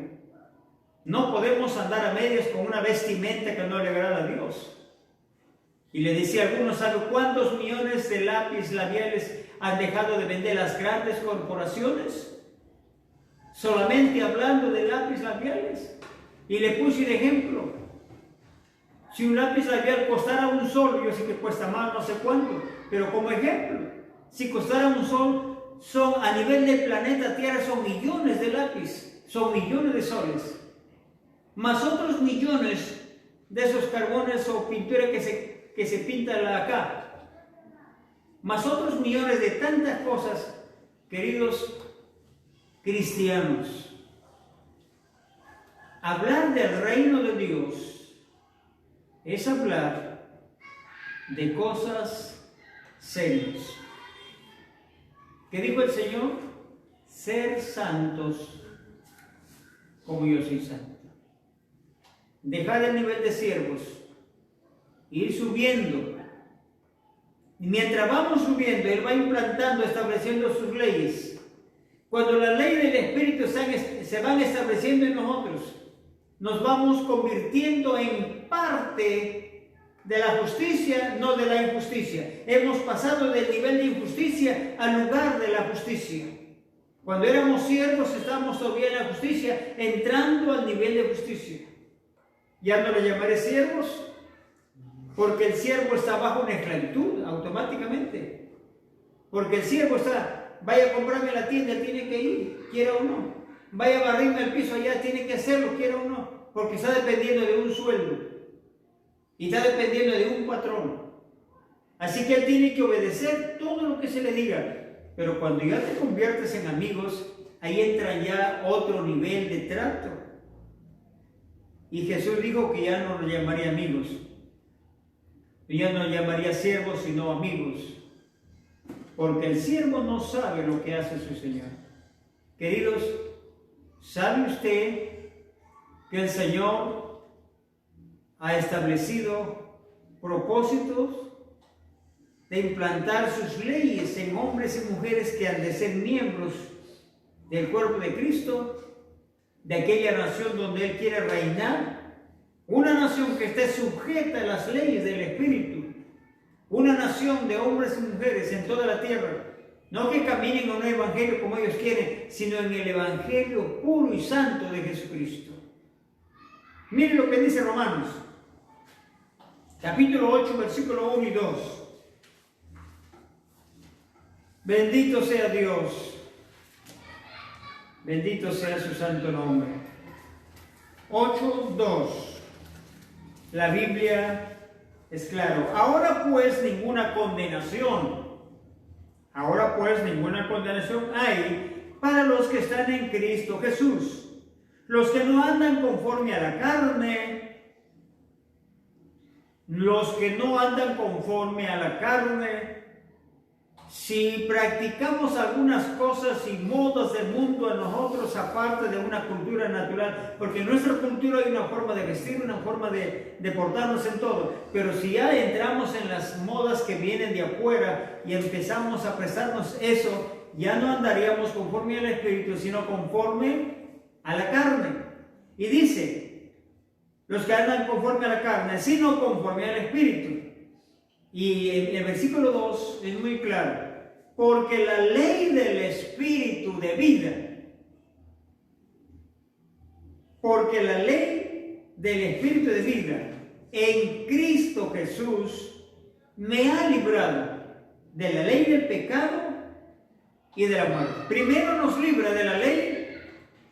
[SPEAKER 1] No podemos andar a medias con una vestimenta que no le agrada a Dios. Y le decía a algunos, ¿sabe cuántos millones de lápiz labiales han dejado de vender las grandes corporaciones? Solamente hablando de lápiz labiales. Y le puse de ejemplo. Si un lápiz labial costara un sol, yo sé que cuesta más, no sé cuánto, pero como ejemplo, si costara un sol, a nivel del planeta Tierra son millones de lápiz, son millones de soles, más otros millones de esos carbones o pintura que se pintan acá, más otros millones de tantas cosas, queridos cristianos. Hablar del reino de Dios es hablar de cosas serias. ¿Qué dijo el Señor? Ser santos como yo soy santo. Dejar el nivel de siervos, ir subiendo. Y mientras vamos subiendo, Él va implantando, estableciendo sus leyes. Cuando las leyes del Espíritu se van estableciendo en nosotros, nos vamos convirtiendo en parte de la justicia, no de la injusticia. Hemos pasado del nivel de injusticia al lugar de la justicia. Cuando éramos siervos, estábamos todavía en la justicia, entrando al nivel de justicia. Ya no le llamaré siervos, porque el siervo está bajo una esclavitud automáticamente. Porque el siervo está, vaya a comprarme la tienda, tiene que ir, quiera o no. Vaya a barrirme el piso allá, tiene que hacerlo, quiera o no, porque está dependiendo de un sueldo. y está dependiendo de un patrón. Así que él tiene que obedecer todo lo que se le diga. Pero cuando ya te conviertes en amigos, ahí entra ya otro nivel de trato. Y Jesús dijo que ya no nos llamaría amigos, ya no llamaría siervos, sino amigos. Porque el siervo no sabe lo que hace su Señor. Queridos, ¿sabe usted que el Señor ha establecido propósitos de implantar sus leyes en hombres y mujeres que han de ser miembros del cuerpo de Cristo, de aquella nación donde Él quiere reinar? Una nación que esté sujeta a las leyes del Espíritu, una nación de hombres y mujeres en toda la tierra, no que caminen en un evangelio como ellos quieren, sino en el evangelio puro y santo de Jesucristo. Miren lo que dice Romanos, capítulo 8, versículo 1 y 2. Bendito sea Dios, bendito sea su santo nombre. 8:2. La Biblia es claro. Ahora pues ninguna condenación hay para los que están en Cristo Jesús, los que no andan conforme a la carne, si practicamos algunas cosas y modos del mundo en nosotros, aparte de una cultura natural, porque en nuestra cultura hay una forma de vestir, una forma de portarnos en todo, pero si ya entramos en las modas que vienen de afuera y empezamos a prestarnos eso, ya no andaríamos conforme al Espíritu, sino conforme a la carne. Y dice, los que andan conforme a la carne, sino conforme al Espíritu. Y el versículo 2 es muy claro, porque la ley del Espíritu de vida, en Cristo Jesús me ha librado de la ley del pecado y de la muerte. Primero nos libra de la ley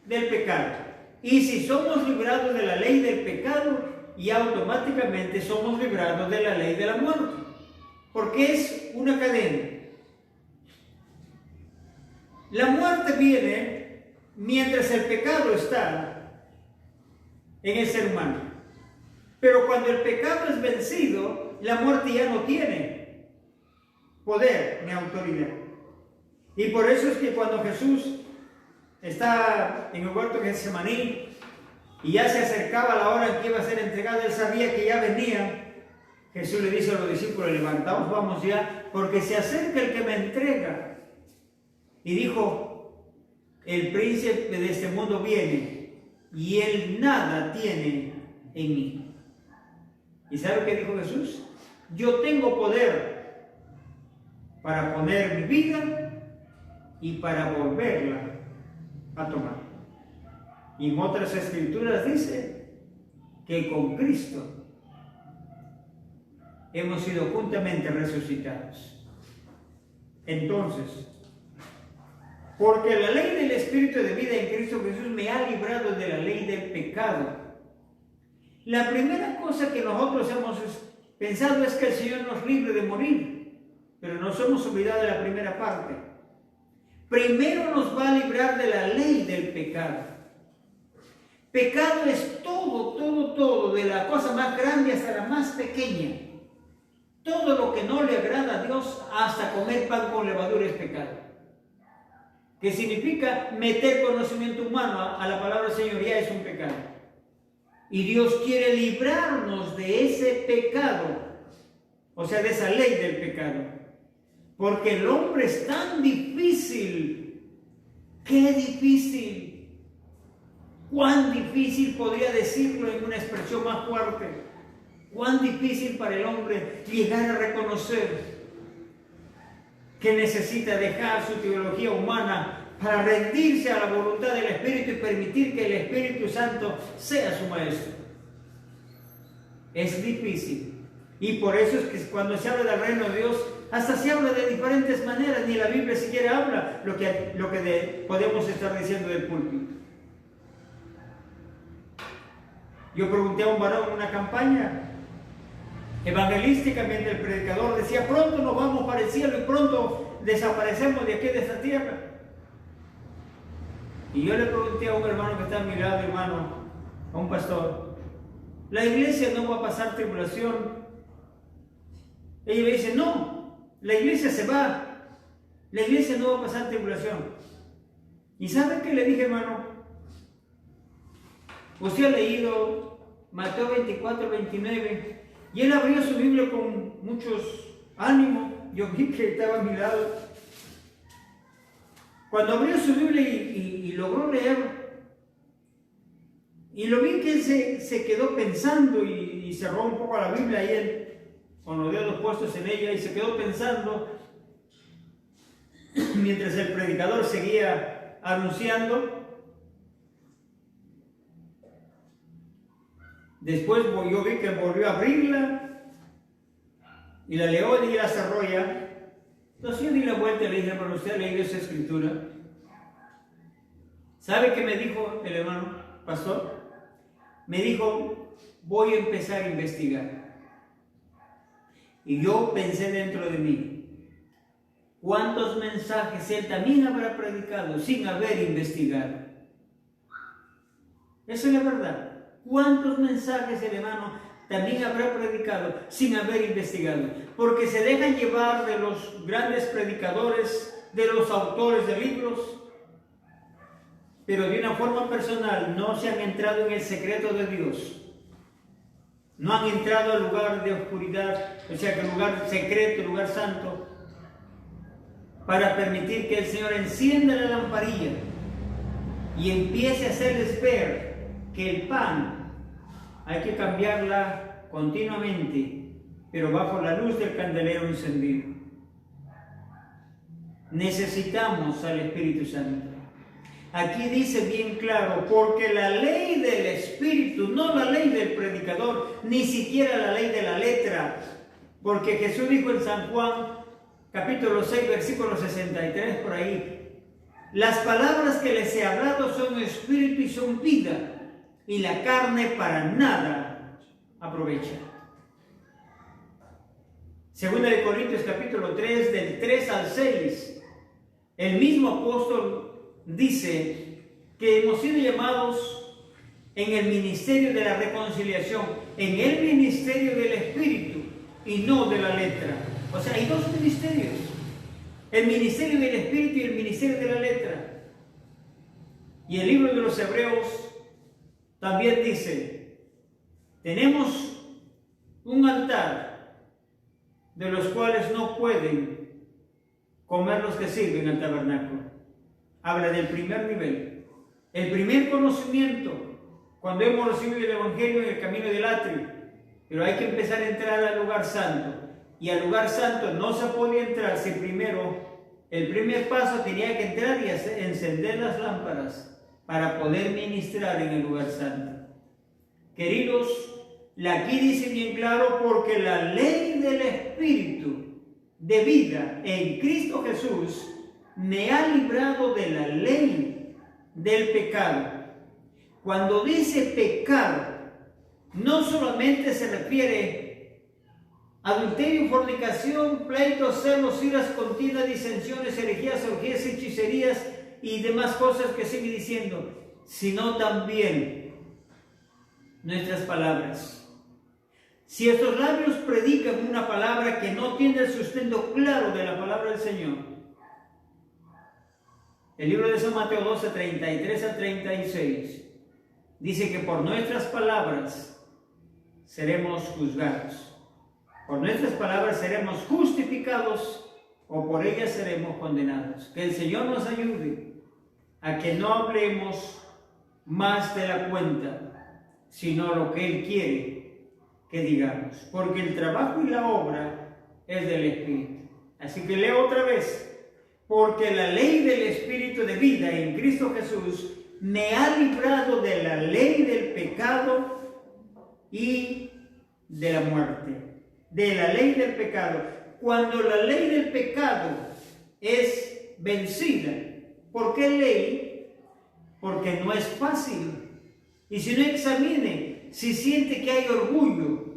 [SPEAKER 1] del pecado. Y si somos librados de la ley del pecado, y automáticamente somos librados de la ley de la muerte. Porque es una cadena. La muerte viene mientras el pecado está en el ser humano. Pero cuando el pecado es vencido, la muerte ya no tiene poder ni autoridad. Y por eso es que cuando Jesús está en el huerto de Getsemaní y ya se acercaba la hora en que iba a ser entregado, él sabía que ya venía. Jesús le dice a los discípulos, levantaos, vamos ya, porque se acerca el que me entrega. Y dijo, el príncipe de este mundo viene, y él nada tiene en mí. ¿Y sabe qué dijo Jesús? Yo tengo poder para poner mi vida y para volverla a tomar. Y en otras escrituras dice que con Cristo hemos sido juntamente resucitados. Entonces, porque la ley del Espíritu de vida en Cristo Jesús me ha librado de la ley del pecado. La primera cosa que nosotros hemos pensado es que el Señor nos libre de morir, pero nos hemos olvidado de la primera parte. Primero nos va a librar de la ley del pecado. Pecado es todo, de la cosa más grande hasta la más pequeña. Todo lo que no le agrada a Dios, hasta comer pan con levadura, es pecado. Que significa meter conocimiento humano a la palabra del Señor, ya es un pecado. Y Dios quiere librarnos de ese pecado, o sea, de esa ley del pecado. Porque el hombre es tan difícil. ¡Qué difícil! ¿Cuán difícil podría decirlo en una expresión más fuerte? ¿Cuán difícil para el hombre llegar a reconocer que necesita dejar su teología humana para rendirse a la voluntad del Espíritu y permitir que el Espíritu Santo sea su maestro? Es difícil. Y por eso es que cuando se habla del reino de Dios, hasta se habla de diferentes maneras, ni la Biblia siquiera habla lo que podemos estar diciendo del púlpito. Yo pregunté a un varón en una campaña, Evangelísticamente el predicador decía, pronto nos vamos para el cielo y pronto desaparecemos de aquí de esta tierra. Y yo le pregunté a un hermano que está a mi lado, hermano, a un pastor, la iglesia no va a pasar tribulación. Ella me dice, no, la iglesia se va, la iglesia no va a pasar tribulación. ¿Y sabe qué le dije, hermano? Usted ha leído Mateo 24, 29, y él abrió su Biblia con muchos ánimos. Yo vi que estaba a mi lado. Cuando abrió su Biblia y logró leer, y lo vi que él se quedó pensando y cerró un poco la Biblia y él, con los dedos puestos en ella, y se quedó pensando mientras el predicador seguía anunciando. Después yo vi que volvió a abrirla y la leyó y la cerró ya. Entonces yo di la vuelta y le dije, pero usted ha leído esa escritura. ¿Sabe qué me dijo el hermano pastor? Me dijo, voy a empezar a investigar. Y yo pensé dentro de mí, ¿cuántos mensajes él también habrá predicado sin haber investigado? Esa es la verdad. ¿Cuántos mensajes el hermano también habrá predicado sin haber investigado? Porque se dejan llevar de los grandes predicadores, de los autores de libros, pero de una forma personal no se han entrado en el secreto de Dios. No han entrado al lugar de oscuridad, o sea, que el lugar secreto, el lugar santo, para permitir que el Señor encienda la lamparilla y empiece a hacerles ver que el pan hay que cambiarla continuamente, pero bajo la luz del candelero encendido. Necesitamos al Espíritu Santo. Aquí dice bien claro, porque la ley del Espíritu, no la ley del predicador, ni siquiera la ley de la letra, porque Jesús dijo en San Juan, capítulo 6, versículo 63, por ahí, las palabras que les he hablado son espíritu y son vida, y la carne para nada aprovecha. Segunda de Corintios capítulo 3, del 3 al 6, el mismo apóstol dice que hemos sido llamados en el ministerio de la reconciliación, en el ministerio del Espíritu y no de la letra. O sea, hay dos ministerios, el ministerio del Espíritu y el ministerio de la letra. Y el libro de los Hebreos también dice, tenemos un altar de los cuales no pueden comer los que sirven al tabernáculo. Habla del primer nivel, el primer conocimiento, cuando hemos recibido el Evangelio en el camino del atrio, pero hay que empezar a entrar al lugar santo, y al lugar santo no se podía entrar si primero, el primer paso tenía que entrar y encender las lámparas para poder ministrar en el lugar santo. Queridos, aquí dice bien claro, porque la ley del Espíritu de vida en Cristo Jesús me ha librado de la ley del pecado. Cuando dice pecado, no solamente se refiere a adulterio, fornicación, pleitos, celos, iras, contiendas, disensiones, herejías, orgías, hechicerías y demás cosas que sigue diciendo, sino también nuestras palabras. Si estos labios predican una palabra que no tiene el sustento claro de la palabra del Señor, el libro de San Mateo 12, 33 a 36, dice que por nuestras palabras seremos juzgados. Por nuestras palabras seremos justificados o por ellas seremos condenados. Que el Señor nos ayude a que no hablemos más de la cuenta, sino lo que Él quiere que digamos. Porque el trabajo y la obra es del Espíritu. Así que leo otra vez. Porque la ley del Espíritu de vida en Cristo Jesús me ha librado de la ley del pecado y de la muerte. De la ley del pecado. Cuando la ley del pecado es vencida, ¿por qué ley? Porque no es fácil. Y si no examine, si siente que hay orgullo,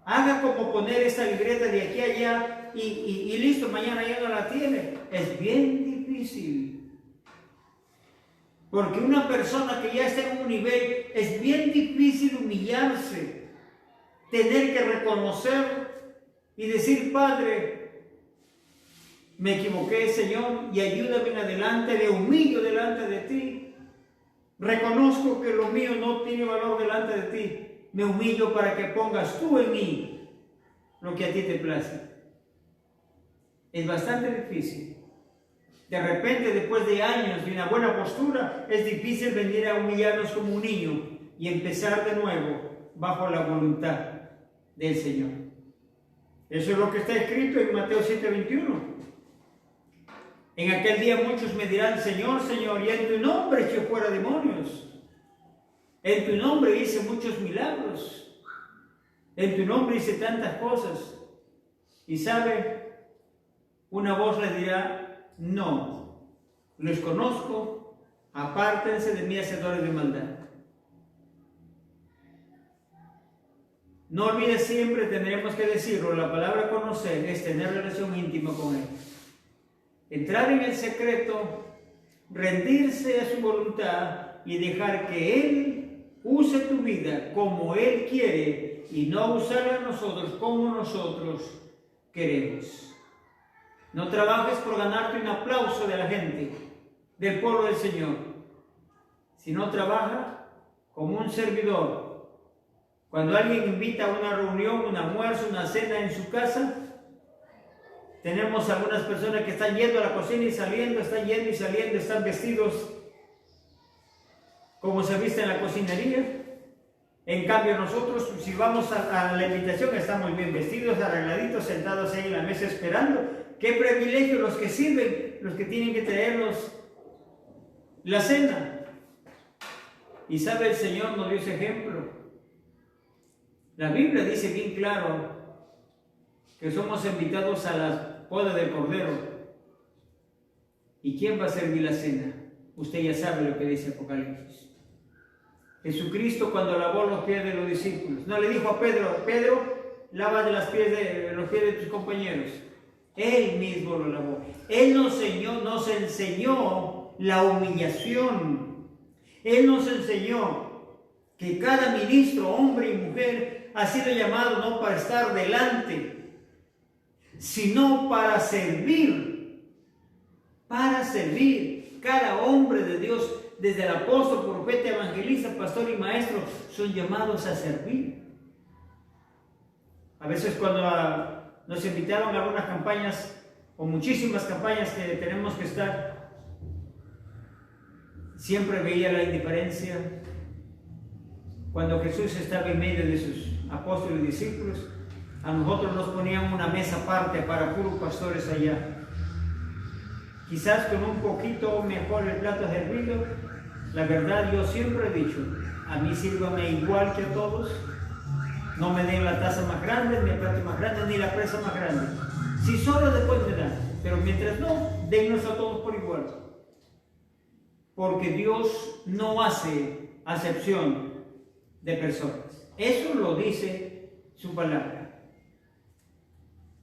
[SPEAKER 1] haga como poner esta libreta de aquí a allá y listo, mañana ya no la tiene. Es bien difícil. Porque una persona que ya está en un nivel, es bien difícil humillarse, tener que reconocer y decir: Padre, me equivoqué, Señor, y ayúdame en adelante, me humillo delante de ti. Reconozco que lo mío no tiene valor delante de ti. Me humillo para que pongas tú en mí lo que a ti te place. Es bastante difícil. De repente, después de años de una buena postura, es difícil venir a humillarnos como un niño y empezar de nuevo bajo la voluntad del Señor. Eso es lo que está escrito en Mateo 7:21. En aquel día muchos me dirán: Señor, Señor, y en tu nombre eché fuera demonios. En tu nombre hice muchos milagros. En tu nombre hice tantas cosas. Y sabe, una voz les dirá: no, los conozco, apártense de mí, hacedores de maldad. No olvides, siempre tendremos que decirlo, la palabra conocer es tener relación íntima con Él. Entrar en el secreto, rendirse a su voluntad y dejar que Él use tu vida como Él quiere y no usarla a nosotros como nosotros queremos. No trabajes por ganarte un aplauso de la gente, del pueblo del Señor, sino trabaja como un servidor. Cuando alguien invita a una reunión, un almuerzo, una cena en su casa, tenemos algunas personas que están yendo a la cocina y saliendo, están yendo y saliendo, están vestidos como se viste en la cocinería. En cambio nosotros, si vamos a la invitación, estamos bien vestidos, arregladitos, sentados ahí en la mesa esperando. Qué privilegio los que sirven, los que tienen que traernos la cena. Y sabe, el Señor nos dio ese ejemplo. La Biblia dice bien claro que somos invitados a la boda del Cordero. ¿Y quién va a servir la cena? Usted ya sabe lo que dice Apocalipsis. Jesucristo, cuando lavó los pies de los discípulos, no le dijo a Pedro: Pedro, lava los pies de tus compañeros. Él mismo lo lavó. Él nos enseñó la humillación. Él nos enseñó que cada ministro, hombre y mujer, ha sido llamado no para estar delante, sino para servir. Para servir. Cada hombre de Dios, desde el apóstol, profeta, evangelista, pastor y maestro, son llamados a servir. A veces cuando nos invitaron a algunas campañas, o muchísimas campañas que tenemos que estar, siempre veía la indiferencia. Cuando Jesús estaba en medio de sus apóstoles y discípulos, a nosotros nos ponían una mesa aparte para puros pastores allá. Quizás con un poquito mejor el plato servido. La verdad, yo siempre he dicho: a mí sírvame igual que a todos. No me den la taza más grande, ni el plato más grande, ni la presa más grande. Si solo después me dan, pero mientras no, dennos a todos por igual. Porque Dios no hace acepción de personas. Eso lo dice su palabra.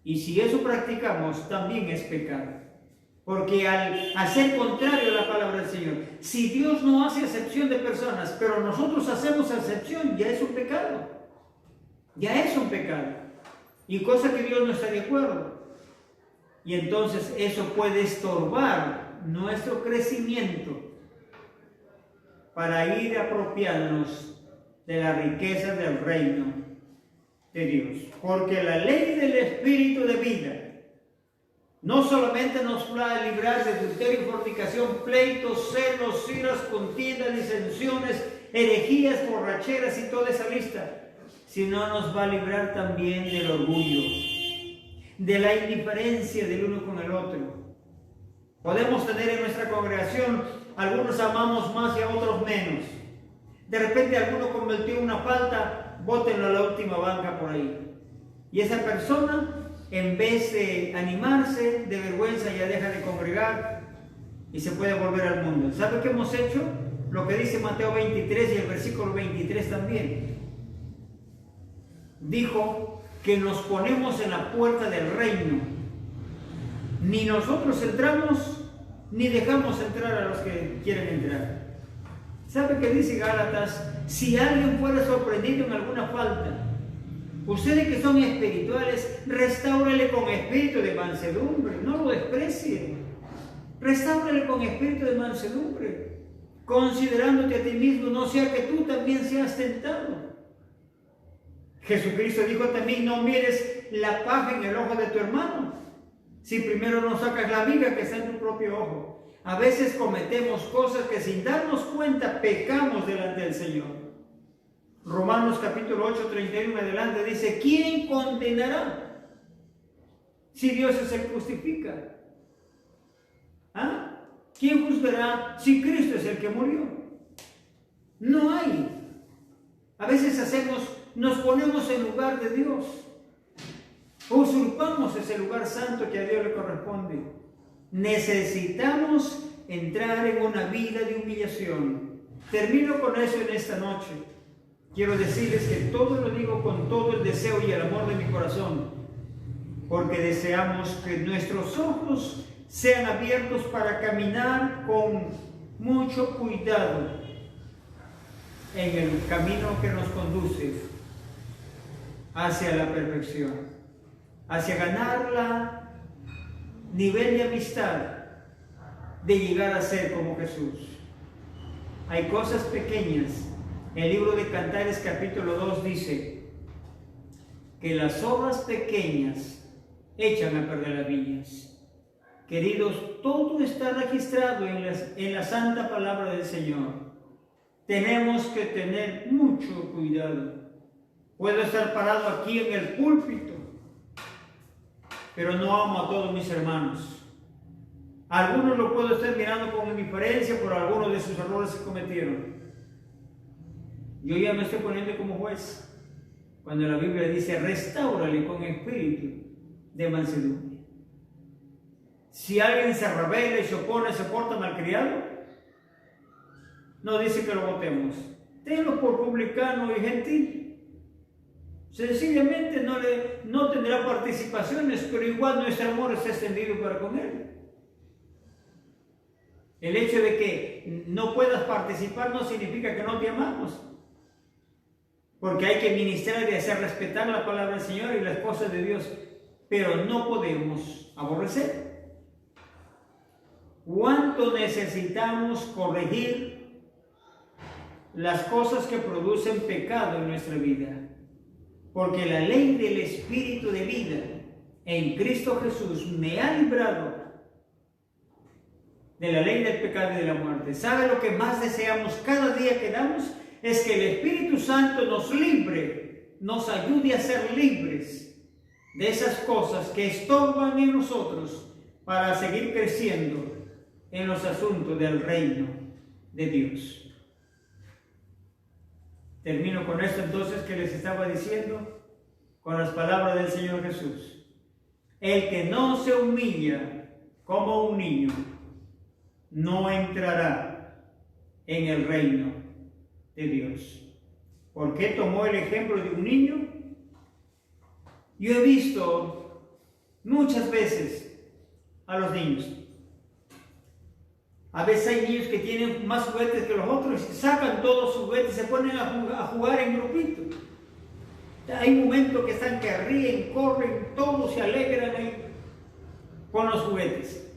[SPEAKER 1] Y si eso practicamos, también es pecado. Porque al hacer contrario a la palabra del Señor, si Dios no hace acepción de personas, pero nosotros hacemos acepción, ya es un pecado. Ya es un pecado. Y cosa que Dios no está de acuerdo. Y entonces eso puede estorbar nuestro crecimiento para ir apropiándonos de la riqueza del reino de Dios. Porque la ley del Espíritu de vida no solamente nos va a librar de adulterio y fornicación, pleitos, celos, iras, contiendas, disensiones, herejías, borracheras y toda esa lista, sino nos va a librar también del orgullo, de la indiferencia del uno con el otro. Podemos tener en nuestra congregación, algunos amamos más y a otros menos. De repente alguno cometió una falta, bótenlo a la última banca por ahí. Y esa persona, en vez de animarse, de vergüenza, ya deja de congregar y se puede volver al mundo. ¿Sabe qué hemos hecho? Lo que dice Mateo 23 y el versículo 23 también. Dijo que nos ponemos en la puerta del reino. Ni nosotros entramos, ni dejamos entrar a los que quieren entrar. ¿Sabe qué dice Gálatas? Si alguien fuera sorprendido en alguna falta, ustedes que son espirituales, restáurale con espíritu de mansedumbre, no lo desprecie. Restáurale con espíritu de mansedumbre, considerándote a ti mismo, no sea que tú también seas tentado. Jesucristo dijo también, no mires la paja en el ojo de tu hermano, si primero no sacas la viga que está en tu propio ojo. A veces cometemos cosas que sin darnos cuenta pecamos delante del Señor. Romanos capítulo 8, 31 adelante dice, ¿quién condenará si Dios es el que justifica? ¿Ah? ¿Quién juzgará si Cristo es el que murió? No hay. A veces nos ponemos en lugar de Dios. Usurpamos ese lugar santo que a Dios le corresponde. Necesitamos entrar en una vida de humillación. Termino con eso en esta noche. Quiero decirles que todo lo digo con todo el deseo y el amor de mi corazón, porque deseamos que nuestros ojos sean abiertos para caminar con mucho cuidado en el camino que nos conduce hacia la perfección, hacia ganar la nivel de amistad, de llegar a ser como Jesús. Hay cosas pequeñas. El libro de Cantares capítulo 2 dice que las obras pequeñas echan a perder las viñas. Queridos, todo está registrado en la santa palabra del Señor. Tenemos que tener mucho cuidado. Puedo estar parado aquí en el púlpito, pero no amo a todos mis hermanos. Algunos lo puedo estar mirando con indiferencia por algunos de sus errores que cometieron. Yo ya me estoy poniendo como juez cuando la Biblia dice, restáurale con espíritu de mansedumbre. Si alguien se revela y se opone, se porta malcriado, no dice que lo votemos. Tenlo por publicano y gentil. Sencillamente no tendrá participaciones, pero igual nuestro amor está extendido para con él. El hecho de que no puedas participar no significa que no te amamos. Porque hay que ministrar y hacer respetar la palabra del Señor y las cosas de Dios. Pero no podemos aborrecer. ¿Cuánto necesitamos corregir las cosas que producen pecado en nuestra vida? Porque la ley del Espíritu de vida en Cristo Jesús me ha librado de la ley del pecado y de la muerte. ¿Sabe lo que más deseamos cada día que damos? Es que el Espíritu Santo nos libre, nos ayude a ser libres de esas cosas que estorban en nosotros para seguir creciendo en los asuntos del reino de Dios. Termino con esto entonces que les estaba diciendo, con las palabras del Señor Jesús. El que no se humilla como un niño, no entrará en el reino de Dios. ¿Por qué tomó el ejemplo de un niño? Yo he visto muchas veces a los niños. A veces hay niños que tienen más juguetes que los otros, sacan todos sus juguetes y se ponen a jugar en grupitos. Hay momentos que están que ríen, corren, todos se alegran con los juguetes.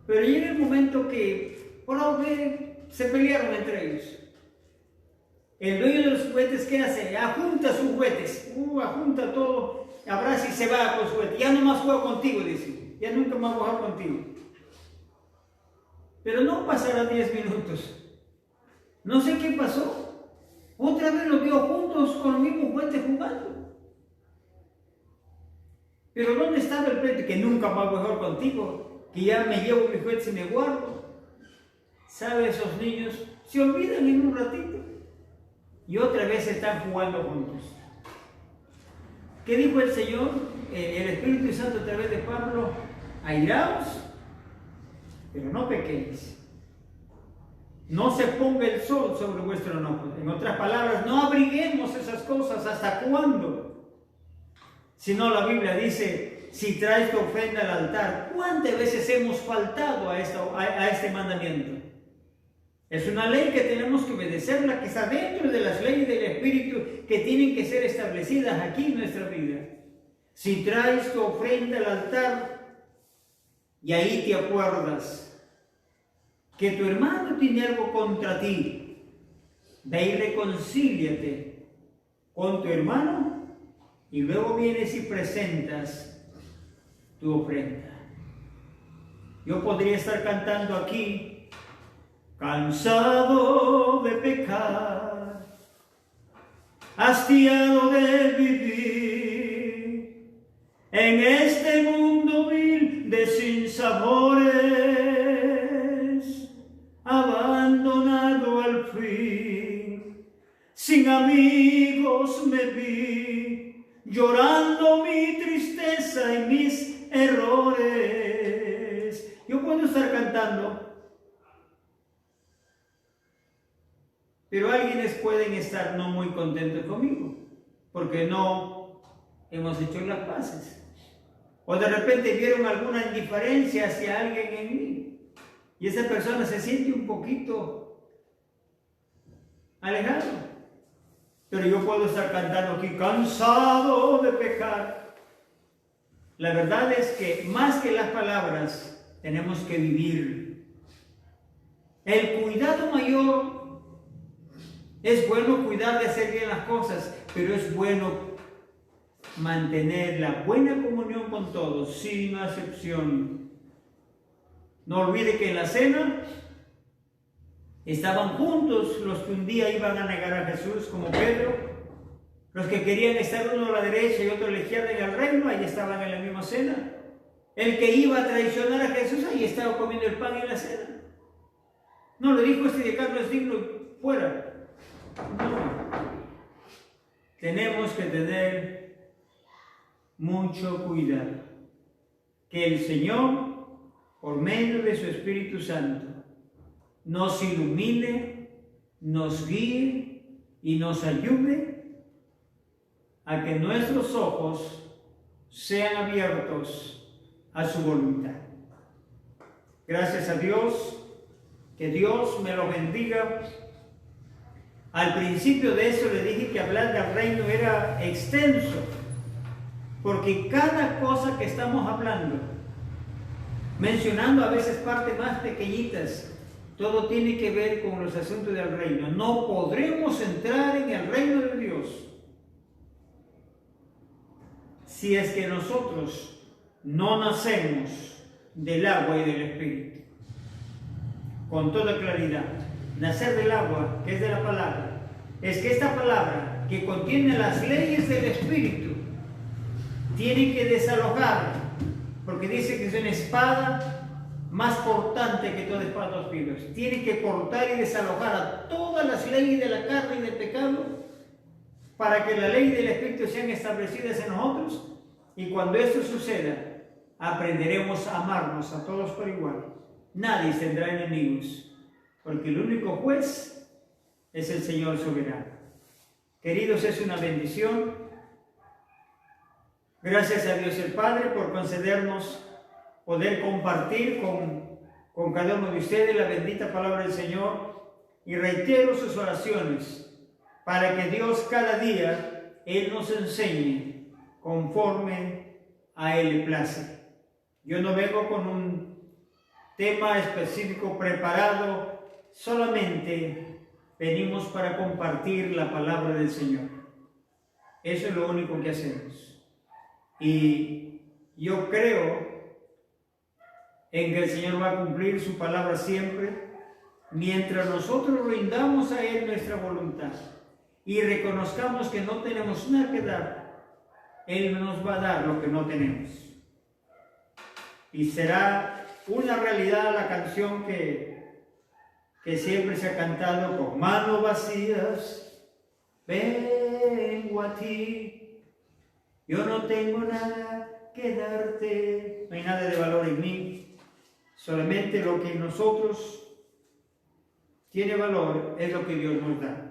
[SPEAKER 1] Pero llega el momento que, por algo, se pelearon entre ellos. El dueño de los juguetes, ¿qué hace? Ajunta sus juguetes, ajunta todo, abraza y se va con su juguete. Ya no más juego contigo, dice. Ya nunca más voy a jugar contigo. Pero no pasará 10 minutos. No sé qué pasó. Otra vez los vio juntos con los mismos juguetes jugando. Pero ¿dónde estaba el pleito? Que nunca más voy a jugar contigo, que ya me llevo mis juguetes y me guardo. ¿Sabe? Esos niños se olvidan en un ratito y otra vez están jugando juntos. ¿Qué dijo el Señor? El Espíritu Santo a través de Pablo: airaos, pero no pequéis. No se ponga el sol sobre vuestro enojo. En otras palabras, no abriguemos esas cosas. ¿Hasta cuándo? Si no, la Biblia dice, si traes tu ofrenda al altar, ¿cuántas veces hemos faltado a este mandamiento? Es una ley que tenemos que obedecerla, que está dentro de las leyes del Espíritu que tienen que ser establecidas aquí en nuestra vida. Si traes tu ofrenda al altar y ahí te acuerdas que tu hermano tiene algo contra ti, ve y reconcíliate con tu hermano y luego vienes y presentas tu ofrenda. Yo podría estar cantando aquí, cansado de pecar, hastiado de vivir en este mundo vil de sinsabores, abandonado al fin, sin amigos me vi, llorando mi tristeza y mis errores. Yo puedo estar cantando, pero alguienes pueden estar no muy contentos conmigo, porque no hemos hecho las paces. O de repente vieron alguna indiferencia hacia alguien en mí, y esa persona se siente un poquito alejado. Pero yo puedo estar cantando aquí, cansado de pecar. La verdad es que más que las palabras, tenemos que vivir. El cuidado mayor, es bueno cuidar de hacer bien las cosas, pero es bueno mantener la buena comunión con todos, sin acepción. No olvide que en la cena estaban juntos los que un día iban a negar a Jesús, como Pedro, los que querían estar uno a la derecha y otro a la izquierda en el reino, ahí estaban en la misma cena. El que iba a traicionar a Jesús, ahí estaba comiendo el pan en la cena. No le dijo, este de acá no es digno, fuera. No. Tenemos que tener mucho cuidado. Que el Señor, por medio de su Espíritu Santo, nos ilumine, nos guíe y nos ayude a que nuestros ojos sean abiertos a su voluntad. Gracias a Dios, que Dios me lo bendiga. Al principio de eso le dije que hablar del reino era extenso, porque cada cosa que estamos hablando, mencionando a veces partes más pequeñitas, todo tiene que ver con los asuntos del reino. No podremos entrar en el reino de Dios si es que nosotros no nacemos del agua y del Espíritu. Con toda claridad, nacer del agua, que es de la palabra, es que esta palabra que contiene las leyes del Espíritu tiene que desalojar, porque dice que es una espada más cortante que toda espada de dos filos. Tiene que cortar y desalojar a todas las leyes de la carne y del pecado para que la ley del Espíritu sean establecidas en nosotros, y cuando esto suceda aprenderemos a amarnos a todos por igual. Nadie tendrá enemigos, porque el único juez es el Señor soberano. Queridos, es una bendición. Gracias a Dios el Padre por concedernos poder compartir con cada uno de ustedes la bendita palabra del Señor, y reitero sus oraciones para que Dios cada día Él nos enseñe conforme a Él le place. Yo no vengo con un tema específico preparado, solamente venimos para compartir la palabra del Señor. Eso es lo único que hacemos. Y yo creo en que el Señor va a cumplir su palabra siempre, mientras nosotros rindamos a Él nuestra voluntad y reconozcamos que no tenemos nada que dar. Él nos va a dar lo que no tenemos. Y será una realidad la canción que siempre se ha cantado: con manos vacías vengo a ti, yo no tengo nada que darte. No hay nada de valor en mí, solamente lo que en nosotros tiene valor es lo que Dios nos da.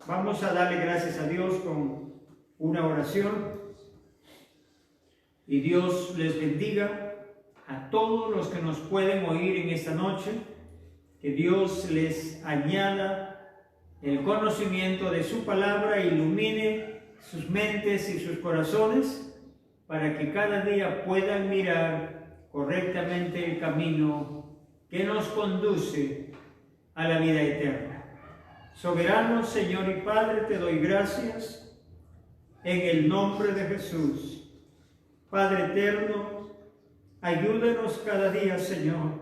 [SPEAKER 1] Vamos a darle gracias a Dios con una oración. Y Dios les bendiga a todos los que nos pueden oír en esta noche. Que Dios les añada el conocimiento de su palabra, ilumine sus mentes y sus corazones para que cada día puedan mirar correctamente el camino que nos conduce a la vida eterna. Soberano Señor y Padre, te doy gracias en el nombre de Jesús. Padre eterno, ayúdanos cada día, Señor,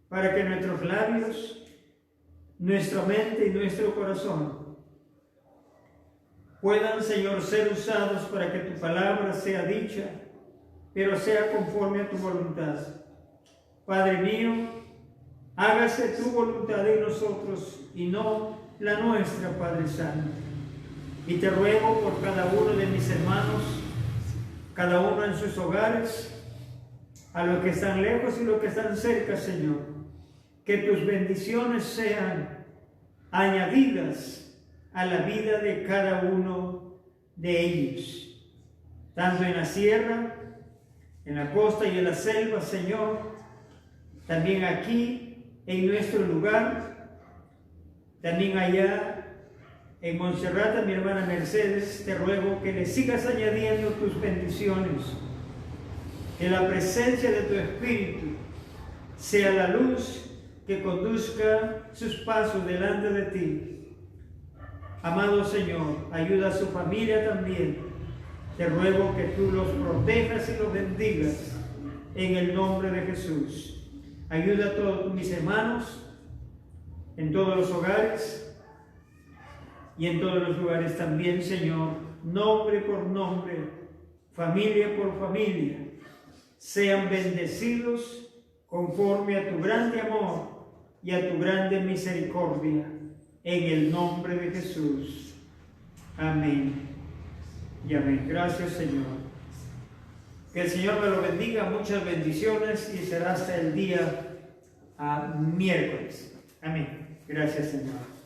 [SPEAKER 1] para que nuestros labios, nuestra mente y nuestro corazón puedan, Señor, ser usados para que tu palabra sea dicha, pero sea conforme a tu voluntad. Padre mío, hágase tu voluntad en nosotros y no la nuestra, Padre Santo. Y te ruego por cada uno de mis hermanos, cada uno en sus hogares, a los que están lejos y los que están cerca, Señor, que tus bendiciones sean añadidas a la vida de cada uno de ellos, tanto en la sierra, en la costa y en la selva, Señor, también aquí en nuestro lugar, también allá en Montserrat, a mi hermana Mercedes, te ruego que le sigas añadiendo tus bendiciones, que la presencia de tu Espíritu sea la luz que conduzca sus pasos delante de ti. Amado Señor, ayuda a su familia también. Te ruego que tú los protejas y los bendigas en el nombre de Jesús. Ayuda a todos mis hermanos en todos los hogares y en todos los lugares también, Señor, nombre por nombre, familia por familia. Sean bendecidos conforme a tu grande amor y a tu grande misericordia, en el nombre de Jesús. Amén y amén. Gracias, Señor. Que el Señor me lo bendiga, muchas bendiciones, y será hasta el día miércoles. Amén. Gracias, Señor.